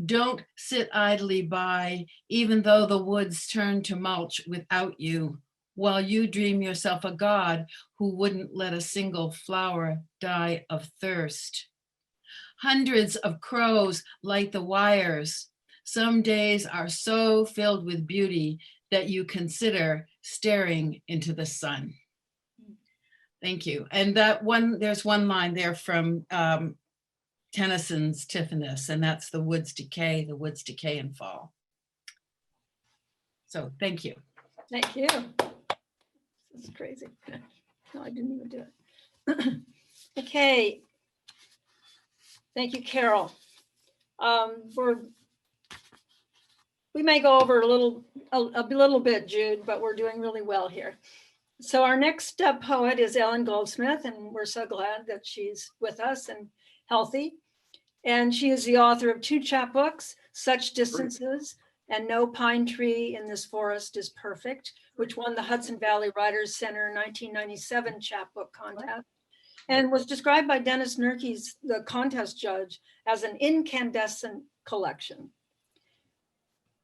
Don't sit idly by, even though the woods turn to mulch without you, while you dream yourself a god who wouldn't let a single flower die of thirst. Hundreds of crows light the wires. Some days are so filled with beauty that you consider staring into the sun. Thank you. And that one, there's one line there from Tennyson's Tithonus, and that's the woods decay and fall. So thank you. Thank you. This is crazy. No, I didn't even do it. Okay. Thank you, Carol. We may go over a little bit, Jude, but we're doing really well here. So our next poet is Ellen Goldsmith, and we're so glad that she's with us and healthy. And she is the author of 2 chapbooks, Such Distances and No Pine Tree in This Forest is Perfect, which won the Hudson Valley Writers Center 1997 chapbook contest, and was described by Dennis Nurkes, the contest judge, as an incandescent collection.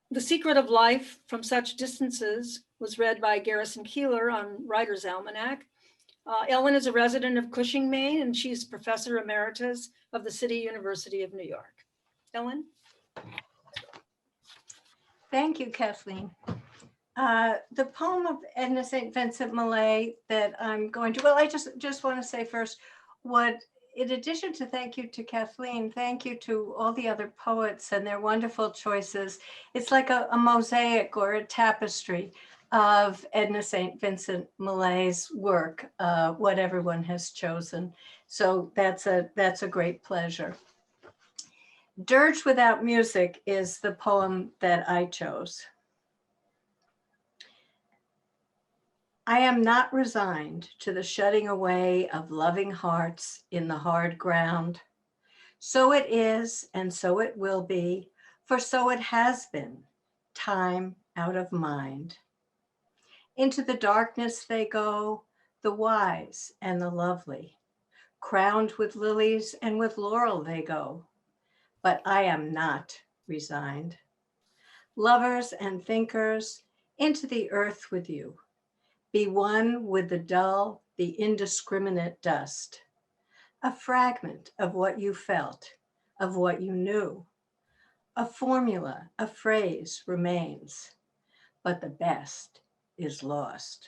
The Secret of Life from Such Distances was read by Garrison Keeler on Writer's Almanac. Ellen is a resident of Cushing, Maine, and she's professor emeritus of the City University of New York. Ellen? Thank you, Kathleen. The poem of Edna St. Vincent Millay that I'm going to, well, I just want to say first, in addition to thank you to Kathleen, thank you to all the other poets and their wonderful choices. It's like a mosaic or a tapestry of Edna St. Vincent Millay's work, what everyone has chosen. So that's a great pleasure. Dirge Without Music is the poem that I chose. I am not resigned to the shutting away of loving hearts in the hard ground. So it is, and so it will be, for so it has been, time out of mind. Into the darkness they go, the wise and the lovely. Crowned with lilies and with laurel they go. But I am not resigned. Lovers and thinkers, into the earth with you. Be one with the dull, the indiscriminate dust. A fragment of what you felt, of what you knew. A formula, a phrase remains, but the best is lost.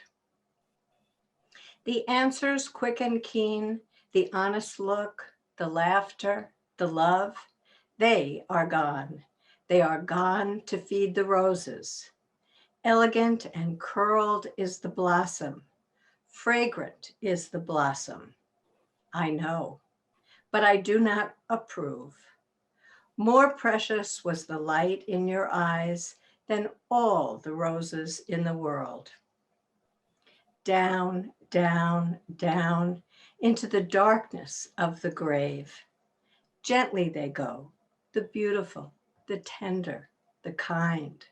The answers quick and keen, the honest look, the laughter, the love, they are gone. They are gone to feed the roses. Elegant and curled is the blossom. Fragrant is the blossom. I know, but I do not approve. More precious was the light in your eyes than all the roses in the world. Down, down, down into the darkness of the grave. Gently they go, the beautiful, the tender, the kind.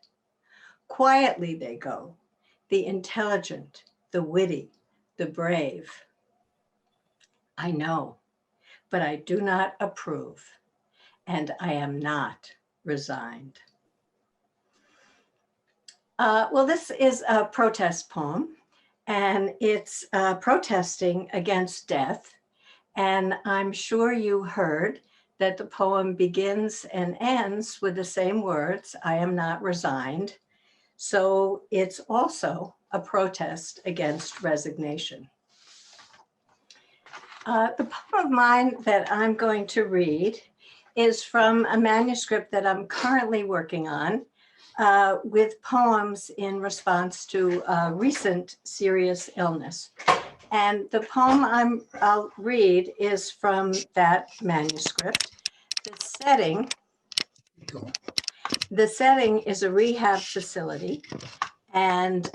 Quietly they go, the intelligent, the witty, the brave. I know, but I do not approve, and I am not resigned. Well, this is a protest poem, and it's protesting against death. And I'm sure you heard that the poem begins and ends with the same words, I am not resigned. So it's also a protest against resignation. The poem of mine that I'm going to read is from a manuscript that I'm currently working on with poems in response to recent serious illness. And the poem I'll read is from that manuscript. The setting is a rehab facility, and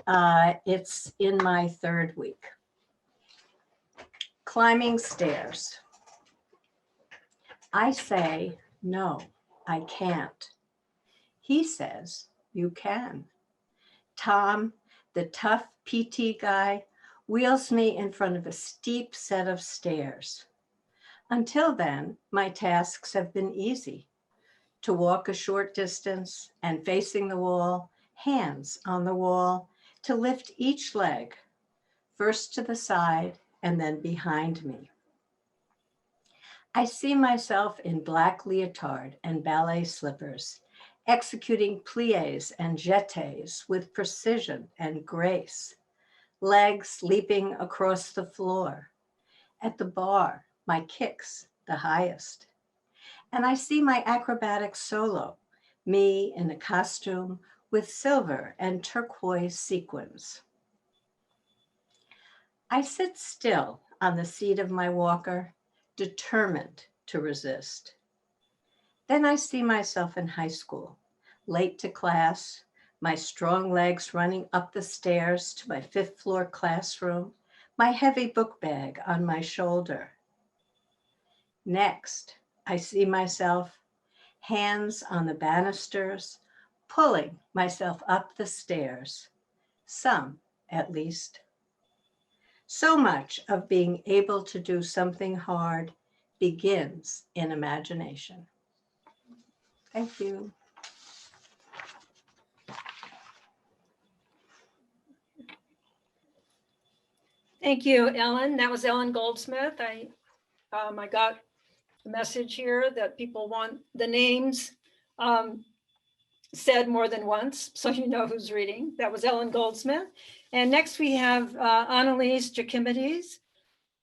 it's in my third week. Climbing stairs. I say, no, I can't. He says, you can. Tom, the tough PT guy, wheels me in front of a steep set of stairs. Until then, my tasks have been easy. To walk a short distance and facing the wall, hands on the wall, to lift each leg, first to the side and then behind me. I see myself in black leotard and ballet slippers, executing pliés and jetés with precision and grace, legs leaping across the floor. At the bar, my kicks the highest. And I see my acrobatic solo, me in a costume with silver and turquoise sequins. I sit still on the seat of my walker, determined to resist. Then I see myself in high school, late to class, my strong legs running up the stairs to my 5th floor classroom, my heavy book bag on my shoulder. Next, I see myself, hands on the banisters, pulling myself up the stairs, some at least. So much of being able to do something hard begins in imagination. Thank you. Thank you, Ellen. That was Ellen Goldsmith. I got a message here that people want the names said more than once, so you know who's reading. That was Ellen Goldsmith. And next we have Annelise Jacimetes,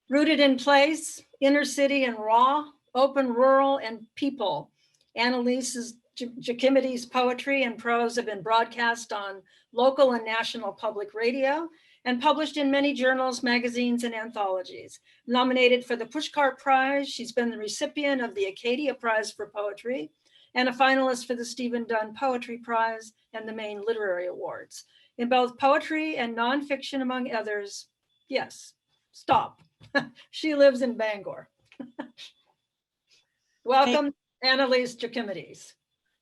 Rooted in Place, Inner City and Raw, Open, Rural, and People. Annelise Jacimetes' poetry and prose have been broadcast on local and national public radio and published in many journals, magazines, and anthologies. Nominated for the Pushcart Prize, she's been the recipient of the Acadia Prize for Poetry and a finalist for the Stephen Dunn Poetry Prize and the Maine Literary Awards. In both poetry and nonfiction, among others, yes, stop. She lives in Bangor. Welcome, Annelise Jacimetes.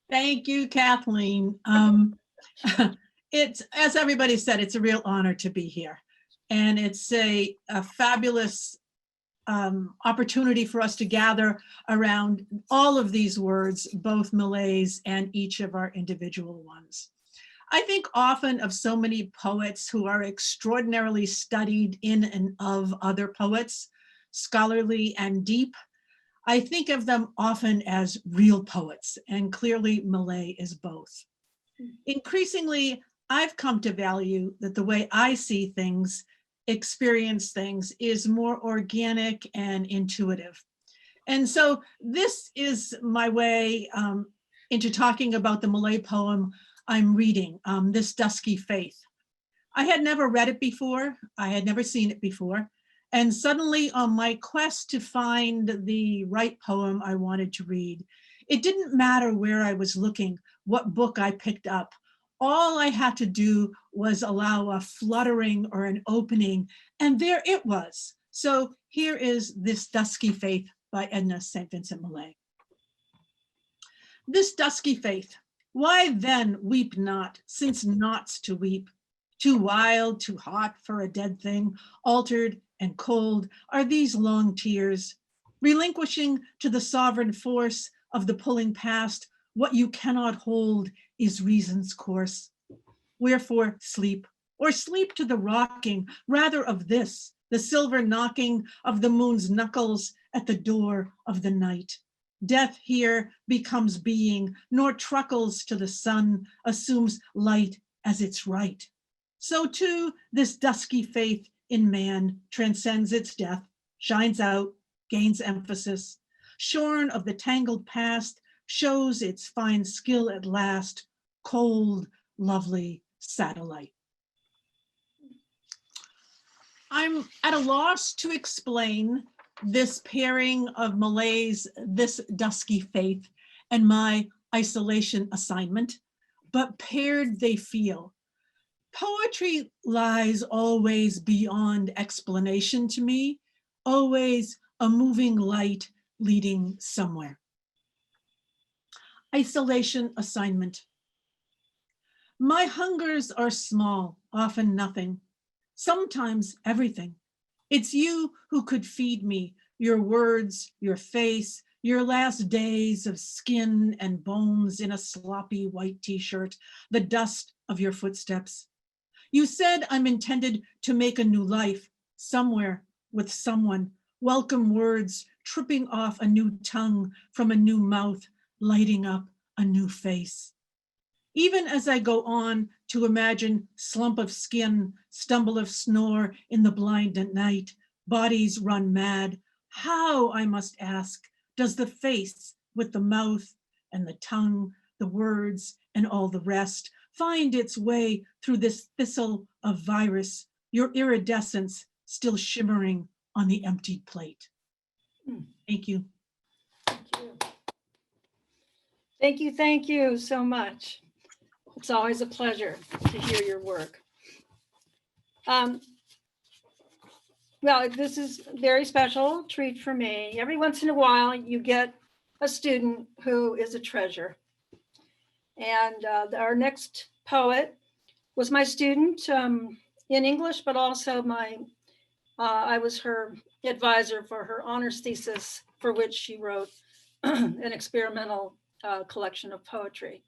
Thank you, Kathleen. It's, as everybody said, it's a real honor to be here. And it's a fabulous opportunity for us to gather around all of these words, both Millay's and each of our individual ones. I think often of so many poets who are extraordinarily studied in and of other poets, scholarly and deep. I think of them often as real poets, and clearly Millay is both. Increasingly, I've come to value that the way I see things, experience things, is more organic and intuitive. And so this is my way into talking about the Millay poem I'm reading, This Dusky Faith. I had never read it before. I had never seen it before. And suddenly on my quest to find the right poem I wanted to read, it didn't matter where I was looking, what book I picked up. All I had to do was allow a fluttering or an opening, and there it was. So here is This Dusky Faith by Edna St. Vincent Millay. This dusky faith, why then weep not, since naught's to weep? Too wild, too hot for a dead thing, altered and cold are these long tears, relinquishing to the sovereign force of the pulling past, what you cannot hold is reason's course. Wherefore sleep, or sleep to the rocking, rather of this, the silver knocking of the moon's knuckles at the door of the night. Death here becomes being, nor truckles to the sun, assumes light as its right. So too, this dusky faith in man transcends its death, shines out, gains emphasis, shorn of the tangled past, shows its fine skill at last, cold, lovely satellite. I'm at a loss to explain this pairing of Millay's This Dusky Faith and my isolation assignment, but paired they feel. Poetry lies always beyond explanation to me, always a moving light leading somewhere. Isolation assignment. My hungers are small, often nothing, sometimes everything. It's you who could feed me, your words, your face, your last days of skin and bones in a sloppy white t-shirt, the dust of your footsteps. You said I'm intended to make a new life, somewhere, with someone, welcome words tripping off a new tongue from a new mouth, lighting up a new face. Even as I go on to imagine slump of skin, stumble of snore in the blind at night, bodies run mad, how, I must ask, does the face with the mouth and the tongue, the words and all the rest find its way through this thistle of virus, your iridescence still shimmering on the emptied plate? Thank you. Thank you so much. It's always a pleasure to hear your work. Well, this is a very special treat for me. Every once in a while, you get a student who is a treasure. And our next poet was my student in English, but also I was her advisor for her honors thesis, for which she wrote an experimental collection of poetry.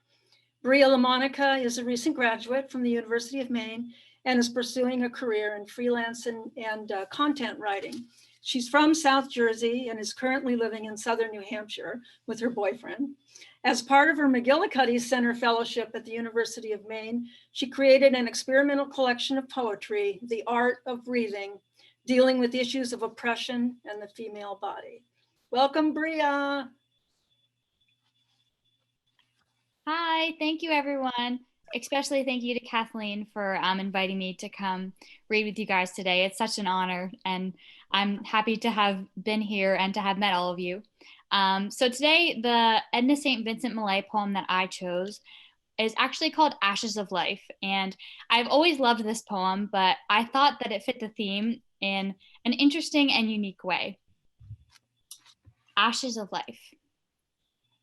Brie Lamonica is a recent graduate from the University of Maine and is pursuing a career in freelance and content writing. She's from South Jersey and is currently living in Southern New Hampshire with her boyfriend. As part of her McGillicuddy Center Fellowship at the University of Maine, she created an experimental collection of poetry, The Art of Breathing, dealing with issues of oppression and the female body. Welcome, Bria. Hi, thank you everyone. Especially thank you to Kathleen for inviting me to come read with you guys today. It's such an honor and I'm happy to have been here and to have met all of you. So today the Edna St. Vincent Millay poem that I chose is actually called Ashes of Life. And I've always loved this poem, but I thought that it fit the theme in an interesting and unique way. Ashes of Life.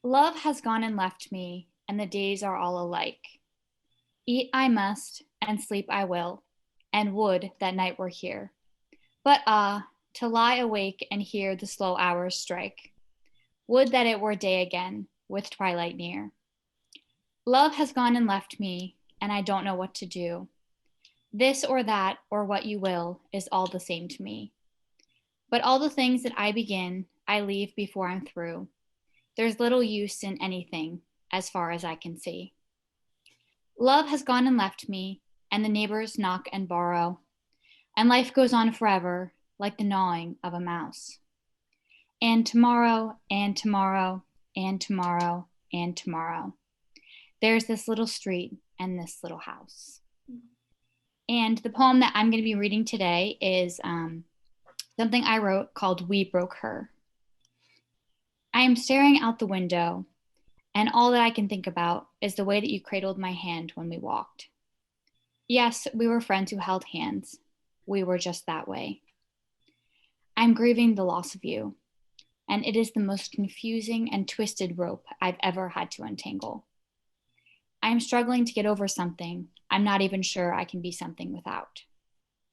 Love has gone and left me, and the days are all alike. Eat I must, and sleep I will, and would that night were here. But ah, to lie awake and hear the slow hours strike. Would that it were day again, with twilight near. Love has gone and left me, and I don't know what to do. This or that, or what you will, is all the same to me. But all the things that I begin, I leave before I'm through. There's little use in anything, as far as I can see. Love has gone and left me, and the neighbors knock and borrow, and life goes on forever, like the gnawing of a mouse. And tomorrow, and tomorrow, and tomorrow, and tomorrow. There's this little street and this little house. And the poem that I'm going to be reading today is something I wrote called We Broke Her. I am staring out the window, and all that I can think about is the way that you cradled my hand when we walked. Yes, we were friends who held hands. We were just that way. I'm grieving the loss of you, and it is the most confusing and twisted rope I've ever had to untangle. I am struggling to get over something I'm not even sure I can be something without.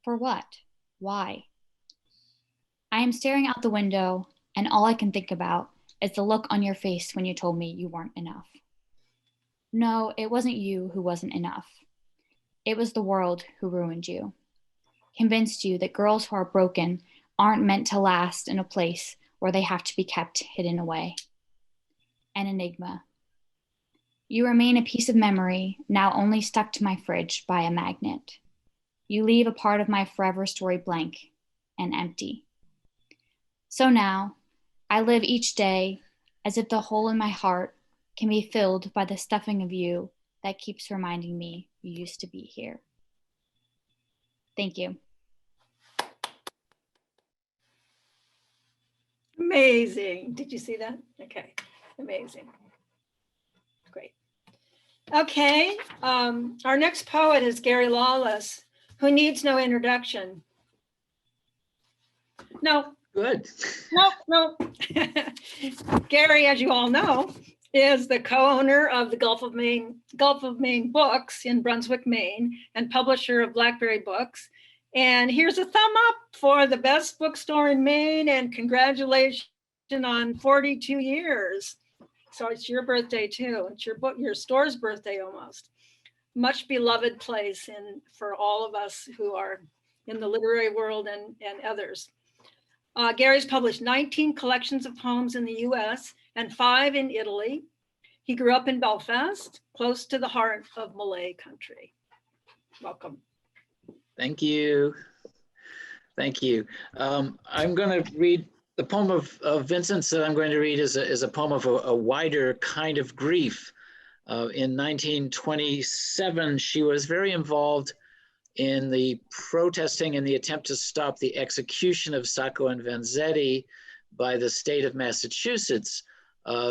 For what? Why? I am staring out the window, and all I can think about is the look on your face when you told me you weren't enough. No, it wasn't you who wasn't enough. It was the world who ruined you, convinced you that girls who are broken aren't meant to last in a place where they have to be kept hidden away. An enigma. You remain a piece of memory now only stuck to my fridge by a magnet. You leave a part of my forever story blank and empty. So now, I live each day as if the hole in my heart can be filled by the stuffing of you that keeps reminding me you used to be here. Thank you. Amazing. Did you see that? Okay, amazing. Great. Okay, our next poet is Gary Lawless, who needs no introduction. No. Good. No. Gary, as you all know, is the co-owner of the Gulf of Maine Books in Brunswick, Maine, and publisher of Blackberry Books. And here's a thumb up for the best bookstore in Maine, and congratulations on 42 years. So it's your birthday too. It's your store's birthday almost. Much beloved place for all of us who are in the literary world and others. Gary's published 19 collections of poems in the US and 5 in Italy. He grew up in Belfast, close to the heart of Malay country. Welcome. Thank you. Thank you. I'm going to read the poem of Vincent's that I'm going to read is a poem of a wider kind of grief. In 1927, she was very involved in the protesting and the attempt to stop the execution of Sacco and Vanzetti by the state of Massachusetts.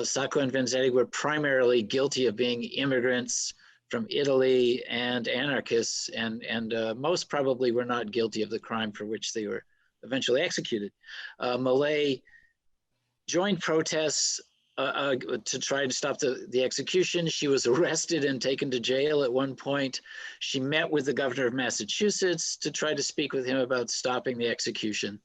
Sacco and Vanzetti were primarily guilty of being immigrants from Italy and anarchists, and most probably were not guilty of the crime for which they were eventually executed. Millay joined protests to try to stop the execution. She was arrested and taken to jail at one point. She met with the governor of Massachusetts to try to speak with him about stopping the execution.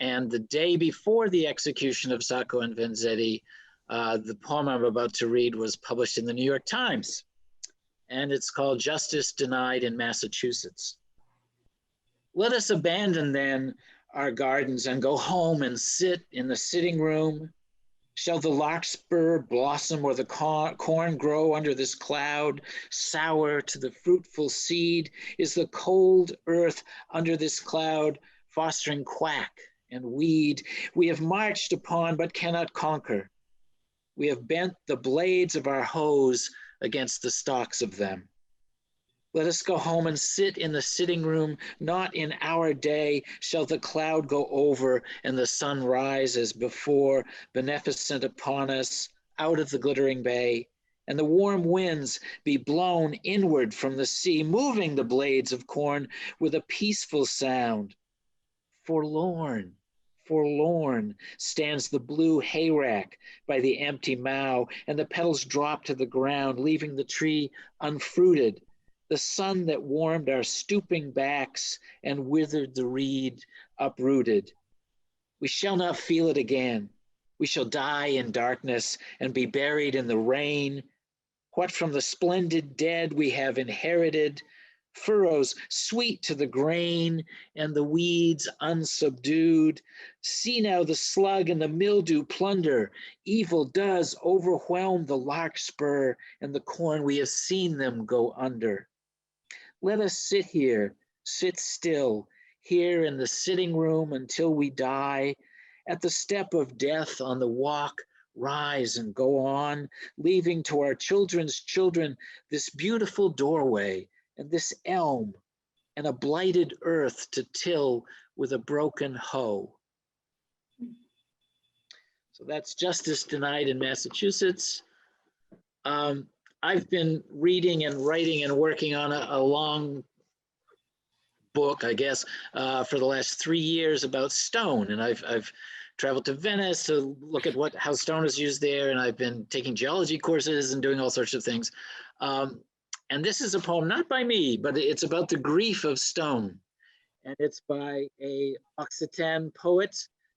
And the day before the execution of Sacco and Vanzetti, the poem I'm about to read was published in the New York Times. And it's called Justice Denied in Massachusetts. Let us abandon then our gardens and go home and sit in the sitting room. Shall the larkspur blossom or the corn grow under this cloud, sour to the fruitful seed? Is the cold earth under this cloud fostering quack and weed? We have marched upon but cannot conquer. We have bent the blades of our hoes against the stalks of them. Let us go home and sit in the sitting room. Not in our day shall the cloud go over and the sun rise as before, beneficent upon us out of the glittering bay, and the warm winds be blown inward from the sea, moving the blades of corn with a peaceful sound. Forlorn, forlorn stands the blue hayrack by the empty mow, and the petals drop to the ground, leaving the tree unfruited. The sun that warmed our stooping backs and withered the reed uprooted. We shall not feel it again. We shall die in darkness and be buried in the rain. What from the splendid dead we have inherited, furrows sweet to the grain and the weeds unsubdued. See now the slug and the mildew plunder. Evil does overwhelm the larkspur and the corn. We have seen them go under. Let us sit here, sit still, here in the sitting room until we die. At the step of death on the walk, rise and go on, leaving to our children's children this beautiful doorway and this elm and a blighted earth to till with a broken hoe. So that's Justice Denied in Massachusetts. I've been reading and writing and working on a long book, I guess, for the last 3 years about stone. And I've traveled to Venice to look at how stone is used there. And I've been taking geology courses and doing all sorts of things. And this is a poem, not by me, but it's about the grief of stone. And it's by a Occitan poet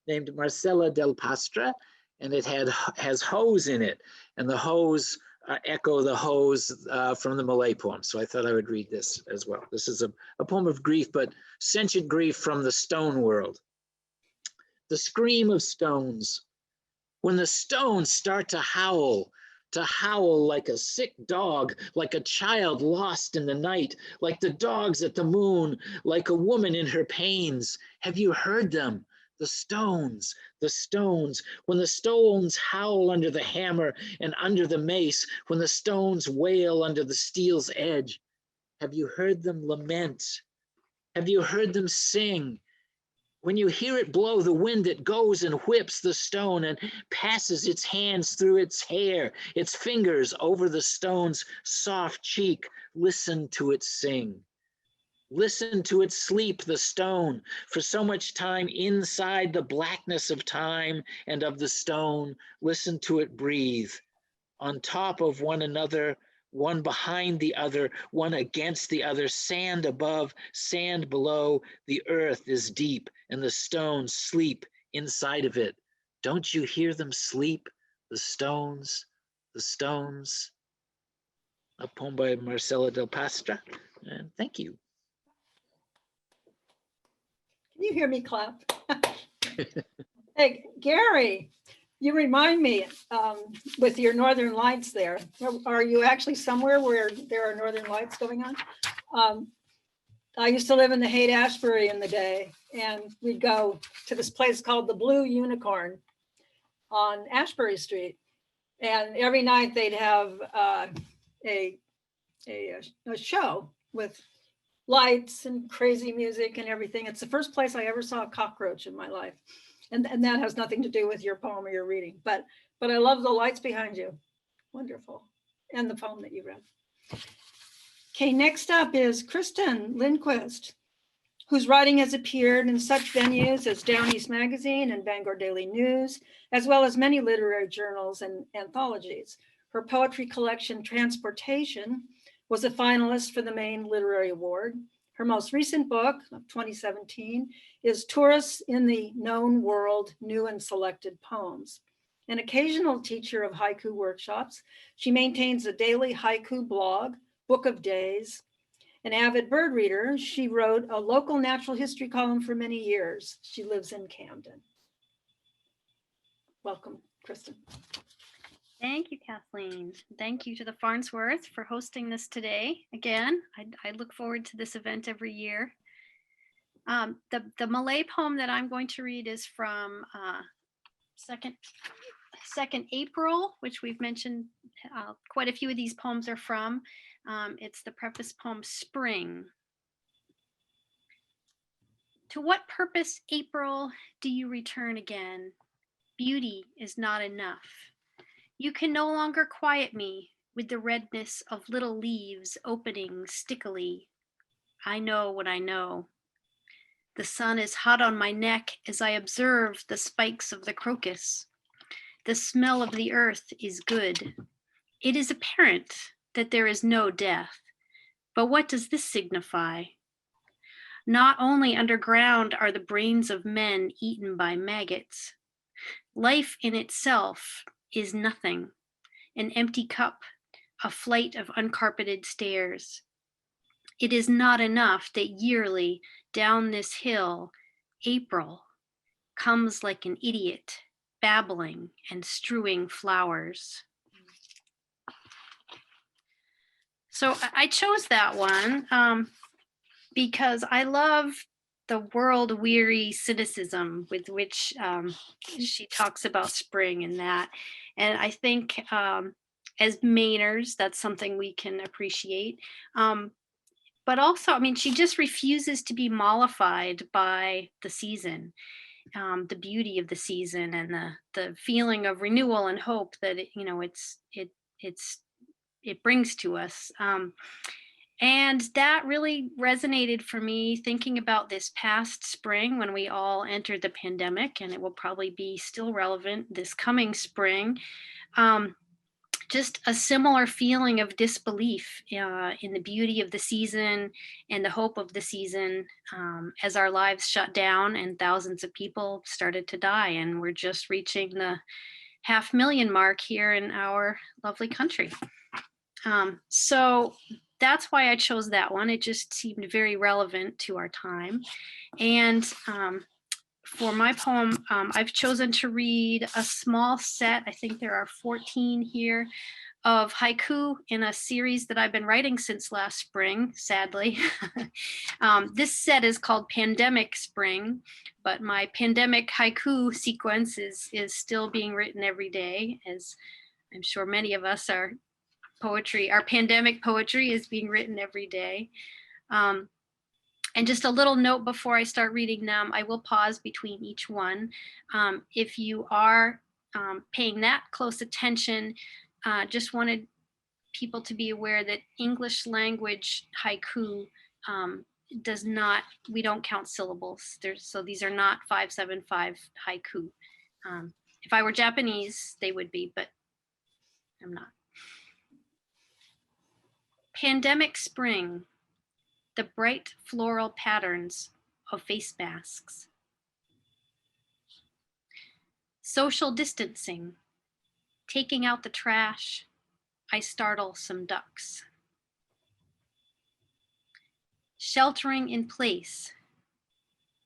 named Marcela del Pastra. And it has hoes in it. And the hoes echo the hoes from the Malay poem. So I thought I would read this as well. This is a poem of grief, but sentient grief from the stone world. The scream of stones. When the stones start to howl like a sick dog, like a child lost in the night, like the dogs at the moon, like a woman in her pains. Have you heard them? The stones, when the stones howl under the hammer and under the mace, when the stones wail under the steel's edge. Have you heard them lament? Have you heard them sing? When you hear it blow the wind, it goes and whips the stone and passes its hands through its hair, its fingers over the stone's soft cheek. Listen to it sing. Listen to it sleep, the stone, for so much time inside the blackness of time and of the stone. Listen to it breathe on top of one another, one behind the other, one against the other, sand above, sand below. The earth is deep and the stones sleep inside of it. Don't you hear them sleep? The stones, the stones. A poem by Marcela del Pastra, and thank you. Can you hear me clap? Hey, Gary, you remind me with your Northern Lights there. Are you actually somewhere where there are Northern Lights going on? I used to live in the Haight-Ashbury in the day, and we'd go to this place called the Blue Unicorn on Ashbury Street. And every night they'd have a show with lights and crazy music and everything. It's the first place I ever saw a cockroach in my life. And that has nothing to do with your poem or your reading, but I love the lights behind you. Wonderful. And the poem that you read. Okay, next up is Kristen Lindquist, whose writing has appeared in such venues as Down East Magazine and Bangor Daily News, as well as many literary journals and anthologies. Her poetry collection, Transportation, was a finalist for the Maine Literary Award. Her most recent book of 2017 is Tourists in the Known World, New and Selected Poems. An occasional teacher of haiku workshops, she maintains a daily haiku blog, Book of Days. An avid bird reader, she wrote a local natural history column for many years. She lives in Camden. Welcome, Kristen. Thank you, Kathleen. Thank you to the Farnsworth for hosting this today. Again, I look forward to this event every year. The Malay poem that I'm going to read is from 2nd April, which we've mentioned quite a few of these poems are from. It's the preface poem, Spring. To what purpose, April, do you return again? Beauty is not enough. You can no longer quiet me with the redness of little leaves opening stickily. I know what I know. The sun is hot on my neck as I observe the spikes of the crocus. The smell of the earth is good. It is apparent that there is no death. But what does this signify? Not only underground are the brains of men eaten by maggots. Life in itself is nothing, an empty cup, a flight of uncarpeted stairs. It is not enough that yearly down this hill, April comes like an idiot, babbling and strewing flowers. So I chose that one because I love the world-weary cynicism with which she talks about spring and that. And I think as Mainers, that's something we can appreciate. But also, I mean, she just refuses to be mollified by the season, the beauty of the season and the feeling of renewal and hope that it brings to us. And that really resonated for me thinking about this past spring when we all entered the pandemic, and it will probably be still relevant this coming spring. Just a similar feeling of disbelief in the beauty of the season and the hope of the season as our lives shut down and thousands of people started to die. And we're just reaching the 500,000 mark here in our lovely country. So that's why I chose that one. It just seemed very relevant to our time. And for my poem, I've chosen to read a small set, I think there are 14 here, of haiku in a series that I've been writing since last spring, sadly. This set is called Pandemic Spring, but my pandemic haiku sequence is still being written every day, as I'm sure many of us are. Our pandemic poetry is being written every day. And just a little note before I start reading them, I will pause between each one. If you are paying that close attention, just wanted people to be aware that English language haiku we don't count syllables. So these are not 575 haiku. If I were Japanese, they would be, but I'm not. Pandemic spring, the bright floral patterns of face masks. Social distancing, taking out the trash, I startle some ducks. Sheltering in place,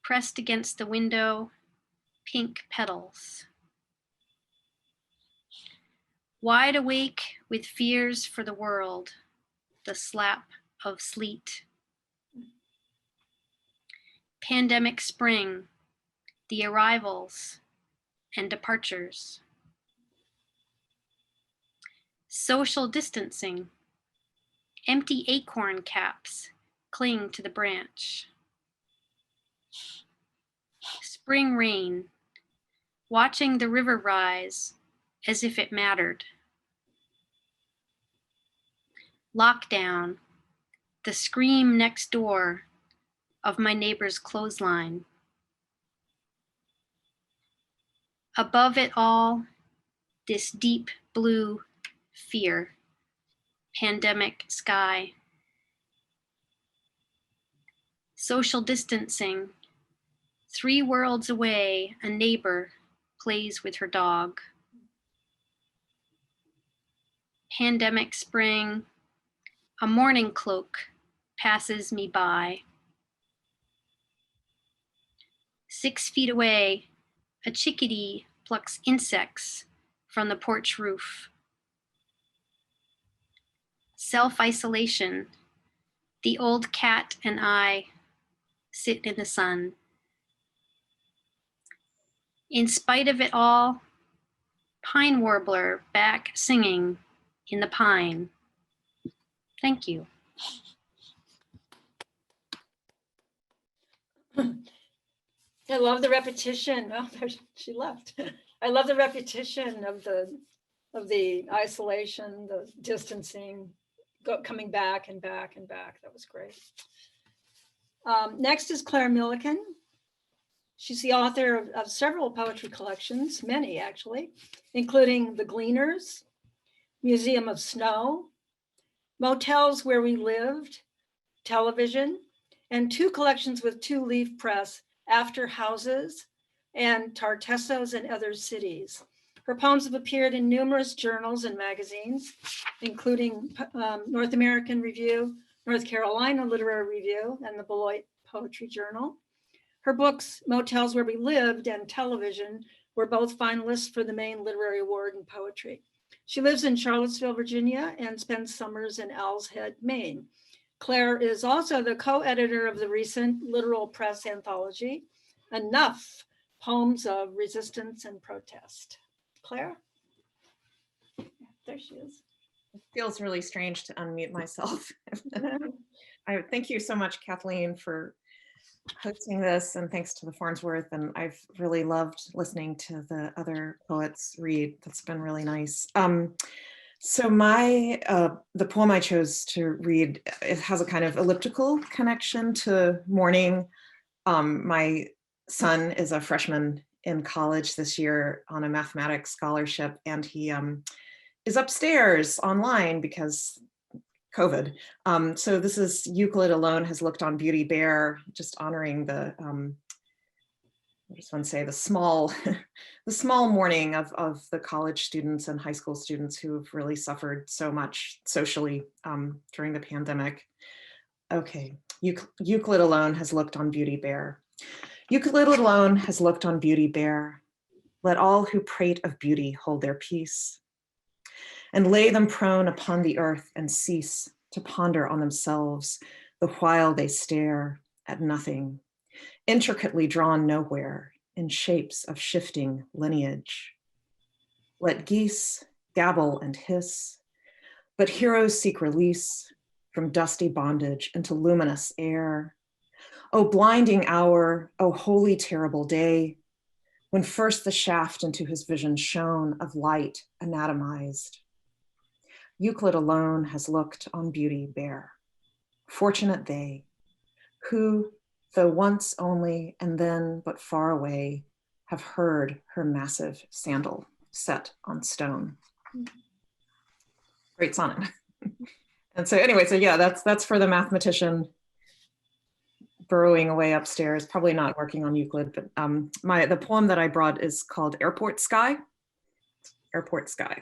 pressed against the window, pink petals. Wide awake with fears for the world, the slap of sleet. Pandemic spring, the arrivals and departures. Social distancing, empty acorn caps cling to the branch. Spring rain, watching the river rise as if it mattered. Lockdown, the scream next door of my neighbor's clothesline. Above it all, this deep blue fear, pandemic sky. Social distancing, 3 worlds away, a neighbor plays with her dog. Pandemic spring, a morning cloak passes me by. 6 feet away, a chickadee plucks insects from the porch roof. Self-isolation, the old cat and I sit in the sun. In spite of it all, pine warbler back singing in the pine. Thank you. I love the repetition. Oh, she left. I love the repetition of the isolation, the distancing, coming back and back and back. That was great. Next is Claire Milliken. She's the author of several poetry collections, many actually, including The Gleaners, Museum of Snow, Motels Where We Lived, Television, and 2 collections with 2 Leaf Press, After Houses and Tartessos and Other Cities. Her poems have appeared in numerous journals and magazines, including North American Review, North Carolina Literary Review, and the Beloit Poetry Journal. Her books, Motels Where We Lived and Television, were both finalists for the Maine Literary Award in Poetry. She lives in Charlottesville, Virginia, and spends summers in Owl's Head, Maine. Claire is also the co-editor of the recent Literal Press anthology, Enough, Poems of Resistance and Protest. Claire? There she is. It feels really strange to unmute myself. I thank you so much, Kathleen, for hosting this, and thanks to the Farnsworth. And I've really loved listening to the other poets read. That's been really nice. So the poem I chose to read, it has a kind of elliptical connection to mourning. My son is a freshman in college this year on a mathematics scholarship, and he is upstairs online because COVID. So this is Euclid Alone Has Looked on Beauty Bear, just honoring the, I just want to say the small, the small mourning of the college students and high school students who have really suffered so much socially during the pandemic. Okay, Euclid Alone Has Looked on Beauty Bear. Euclid alone has looked on beauty bare. Let all who prate of beauty hold their peace, and lay them prone upon the earth and cease to ponder on themselves the while they stare at nothing, intricately drawn nowhere in shapes of shifting lineage. Let geese gabble and hiss, but heroes seek release from dusty bondage into luminous air. O blinding hour, O holy terrible day, when first the shaft into his vision shone of light anatomized. Euclid alone has looked on beauty bare. Fortunate they, who, though once only and then but far away, have heard her massive sandal set on stone. Great sonnet. And so anyway, so yeah, that's for the mathematician burrowing away upstairs, probably not working on Euclid, but the poem that I brought is called Airport Sky. Airport Sky.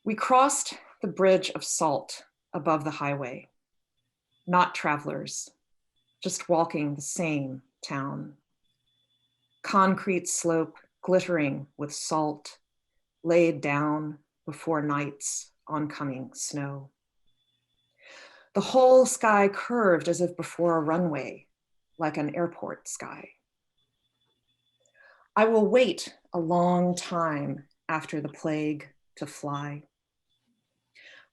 We crossed the bridge of salt above the highway, not travelers, just walking the same town. Concrete slope glittering with salt, laid down before night's oncoming snow. The whole sky curved as if before a runway, like an airport sky. I will wait a long time after the plague to fly.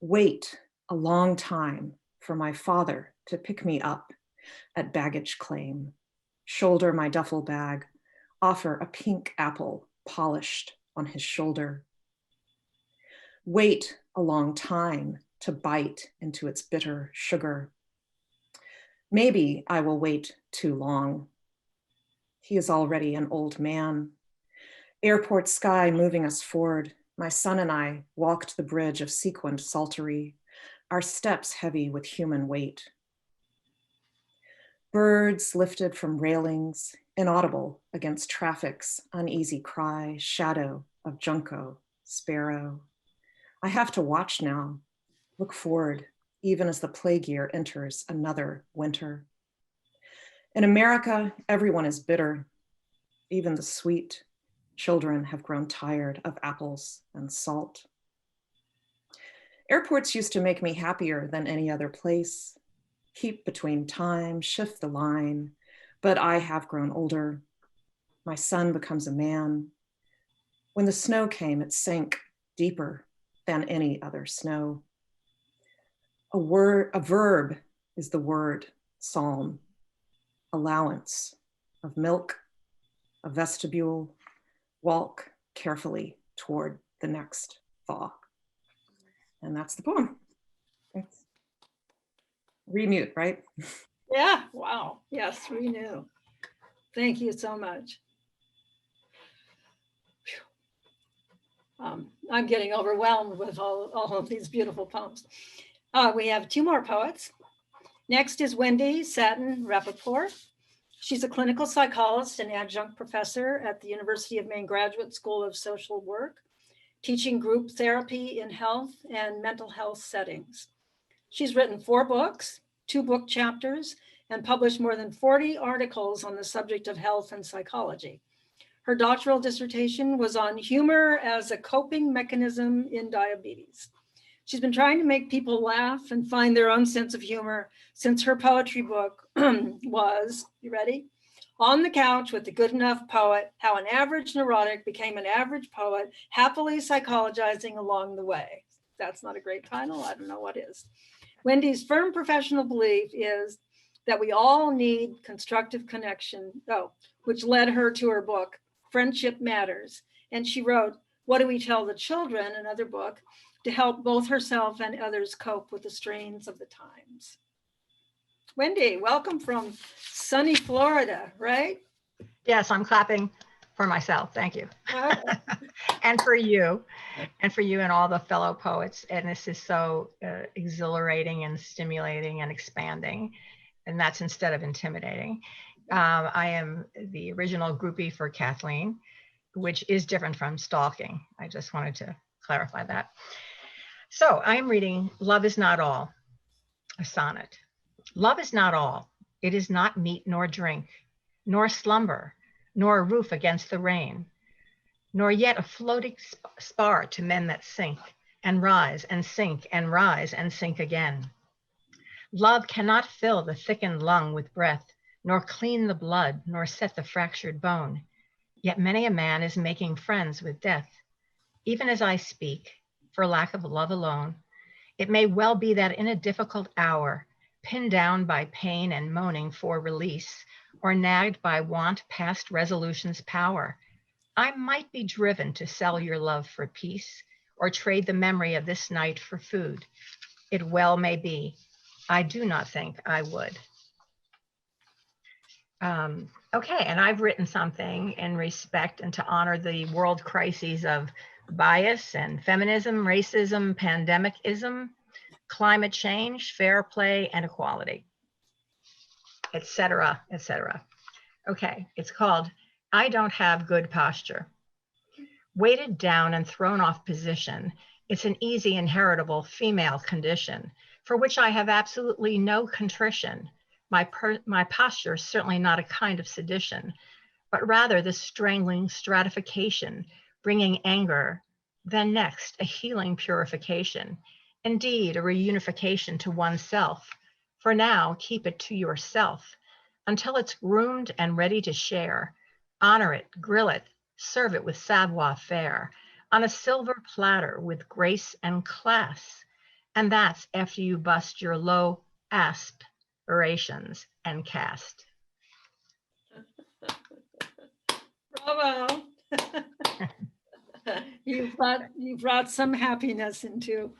Wait a long time for my father to pick me up at baggage claim, shoulder my duffel bag, offer a pink apple polished on his shoulder. Wait a long time to bite into its bitter sugar. Maybe I will wait too long. He is already an old man. Airport sky moving us forward. My son and I walked the bridge of sequined saltery, our steps heavy with human weight. Birds lifted from railings, inaudible against traffic's uneasy cry, shadow of junco, sparrow. I have to watch now, look forward, even as the plague year enters another winter. In America, everyone is bitter. Even the sweet children have grown tired of apples and salt. Airports used to make me happier than any other place. Keep between time, shift the line, but I have grown older. My son becomes a man. When the snow came, it sank deeper than any other snow. A verb is the word psalm, allowance of milk, a vestibule, walk carefully toward the next thaw. And that's the poem. Thanks. Remute, right? Yeah, wow. Yes, renew. Thank you so much. I'm getting overwhelmed with all of these beautiful poems. We have 2 more poets. Next is Wendy Satin Rappaport. She's a clinical psychologist and adjunct professor at the University of Maine Graduate School of Social Work, teaching group therapy in health and mental health settings. She's written 4 books, 2 book chapters, and published more than 40 articles on the subject of health and psychology. Her doctoral dissertation was on humor as a coping mechanism in diabetes. She's been trying to make people laugh and find their own sense of humor since her poetry book was, you ready? On the Couch with the Good Enough Poet, How an Average Neurotic Became an Average Poet, Happily Psychologizing Along the Way. That's not a great title, I don't know what is. Wendy's firm professional belief is that we all need constructive connection, which led her to her book, Friendship Matters. And she wrote, What Do We Tell the Children, another book, to help both herself and others cope with the strains of the times. Wendy, welcome from sunny Florida, right? Yes, I'm clapping for myself. Thank you. and for you and all the fellow poets. And this is so exhilarating and stimulating and expanding. And that's instead of intimidating. I am the original groupie for Kathleen, which is different from stalking. I just wanted to clarify that. So I'm reading Love Is Not All, a sonnet. Love is not all. It is not meat nor drink, nor slumber, nor a roof against the rain, nor yet a floating spar to men that sink and rise and sink and rise and sink again. Love cannot fill the thickened lung with breath, nor clean the blood, nor set the fractured bone. Yet many a man is making friends with death. Even as I speak, for lack of love alone, it may well be that in a difficult hour, pinned down by pain and moaning for release, or nagged by want past resolution's power, I might be driven to sell your love for peace, or trade the memory of this night for food. It well may be. I do not think I would. Okay, and I've written something in respect and to honor the world crises of bias and feminism, racism, pandemicism, climate change, fair play, and equality, etc., etc. Okay, it's called I Don't Have Good Posture. Weighted down and thrown off position, it's an easy inheritable female condition for which I have absolutely no contrition. My posture is certainly not a kind of sedition, but rather the strangling stratification, bringing anger, then next a healing purification, indeed a reunification to oneself. For now, keep it to yourself until it's groomed and ready to share. Honor it, grill it, serve it with savoir-faire on a silver platter with grace and class. And that's after you bust your low aspirations and cast. Bravo. You brought some happiness into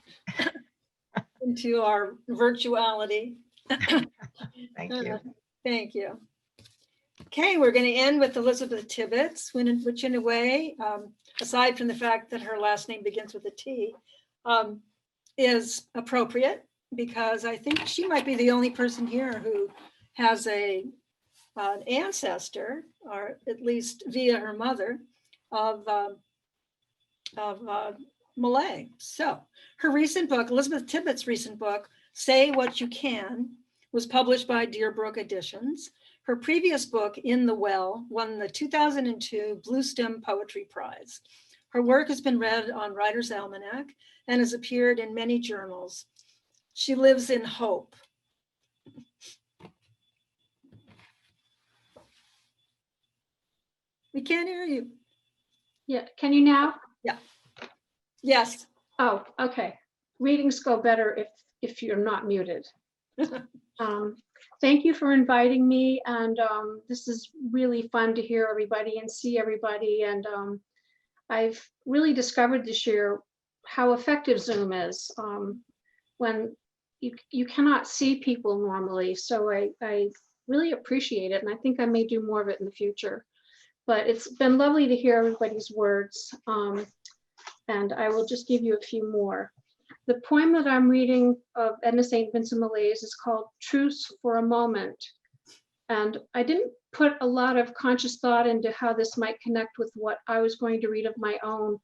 our virtuality. Thank you. Thank you. Okay, we're going to end with Elizabeth Tibbets, which in a way, aside from the fact that her last name begins with a T, is appropriate because I think she might be the only person here who has an ancestor, or at least via her mother, of Malay. So her recent book, Elizabeth Tibbets' recent book, Say What You Can, was published by Deerbrook Editions. Her previous book, In the Well, won the 2002 Bluestem Poetry Prize. Her work has been read on Writer's Almanac and has appeared in many journals. She lives in hope. We can't hear you. Yeah, can you now? Yeah. Yes. Oh, okay. Readings go better if you're not muted. Thank you for inviting me, and this is really fun to hear everybody and see everybody. And I've really discovered this year how effective Zoom is when you cannot see people normally. So I really appreciate it, and I think I may do more of it in the future. But it's been lovely to hear everybody's words, and I will just give you a few more. The poem that I'm reading of Edna St. Vincent Millay's is called Truce for a Moment. And I didn't put a lot of conscious thought into how this might connect with what I was going to read of my own.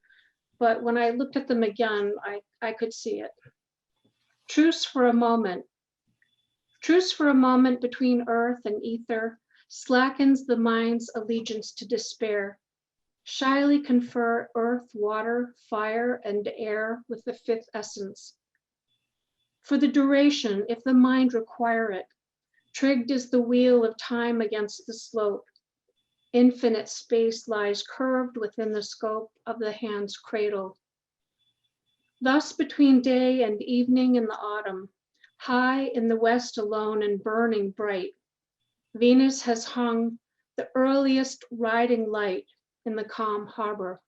But when I looked at them again, I could see it. Truce for a moment. Truce for a moment between earth and ether slackens the mind's allegiance to despair. Shyly confer earth, water, fire, and air with the fifth essence. For the duration, if the mind require it, trigged is the wheel of time against the slope. Infinite space lies curved within the scope of the hand's cradle. Thus between day and evening in the autumn, high in the west alone and burning bright, Venus has hung the earliest riding light in the calm harbor.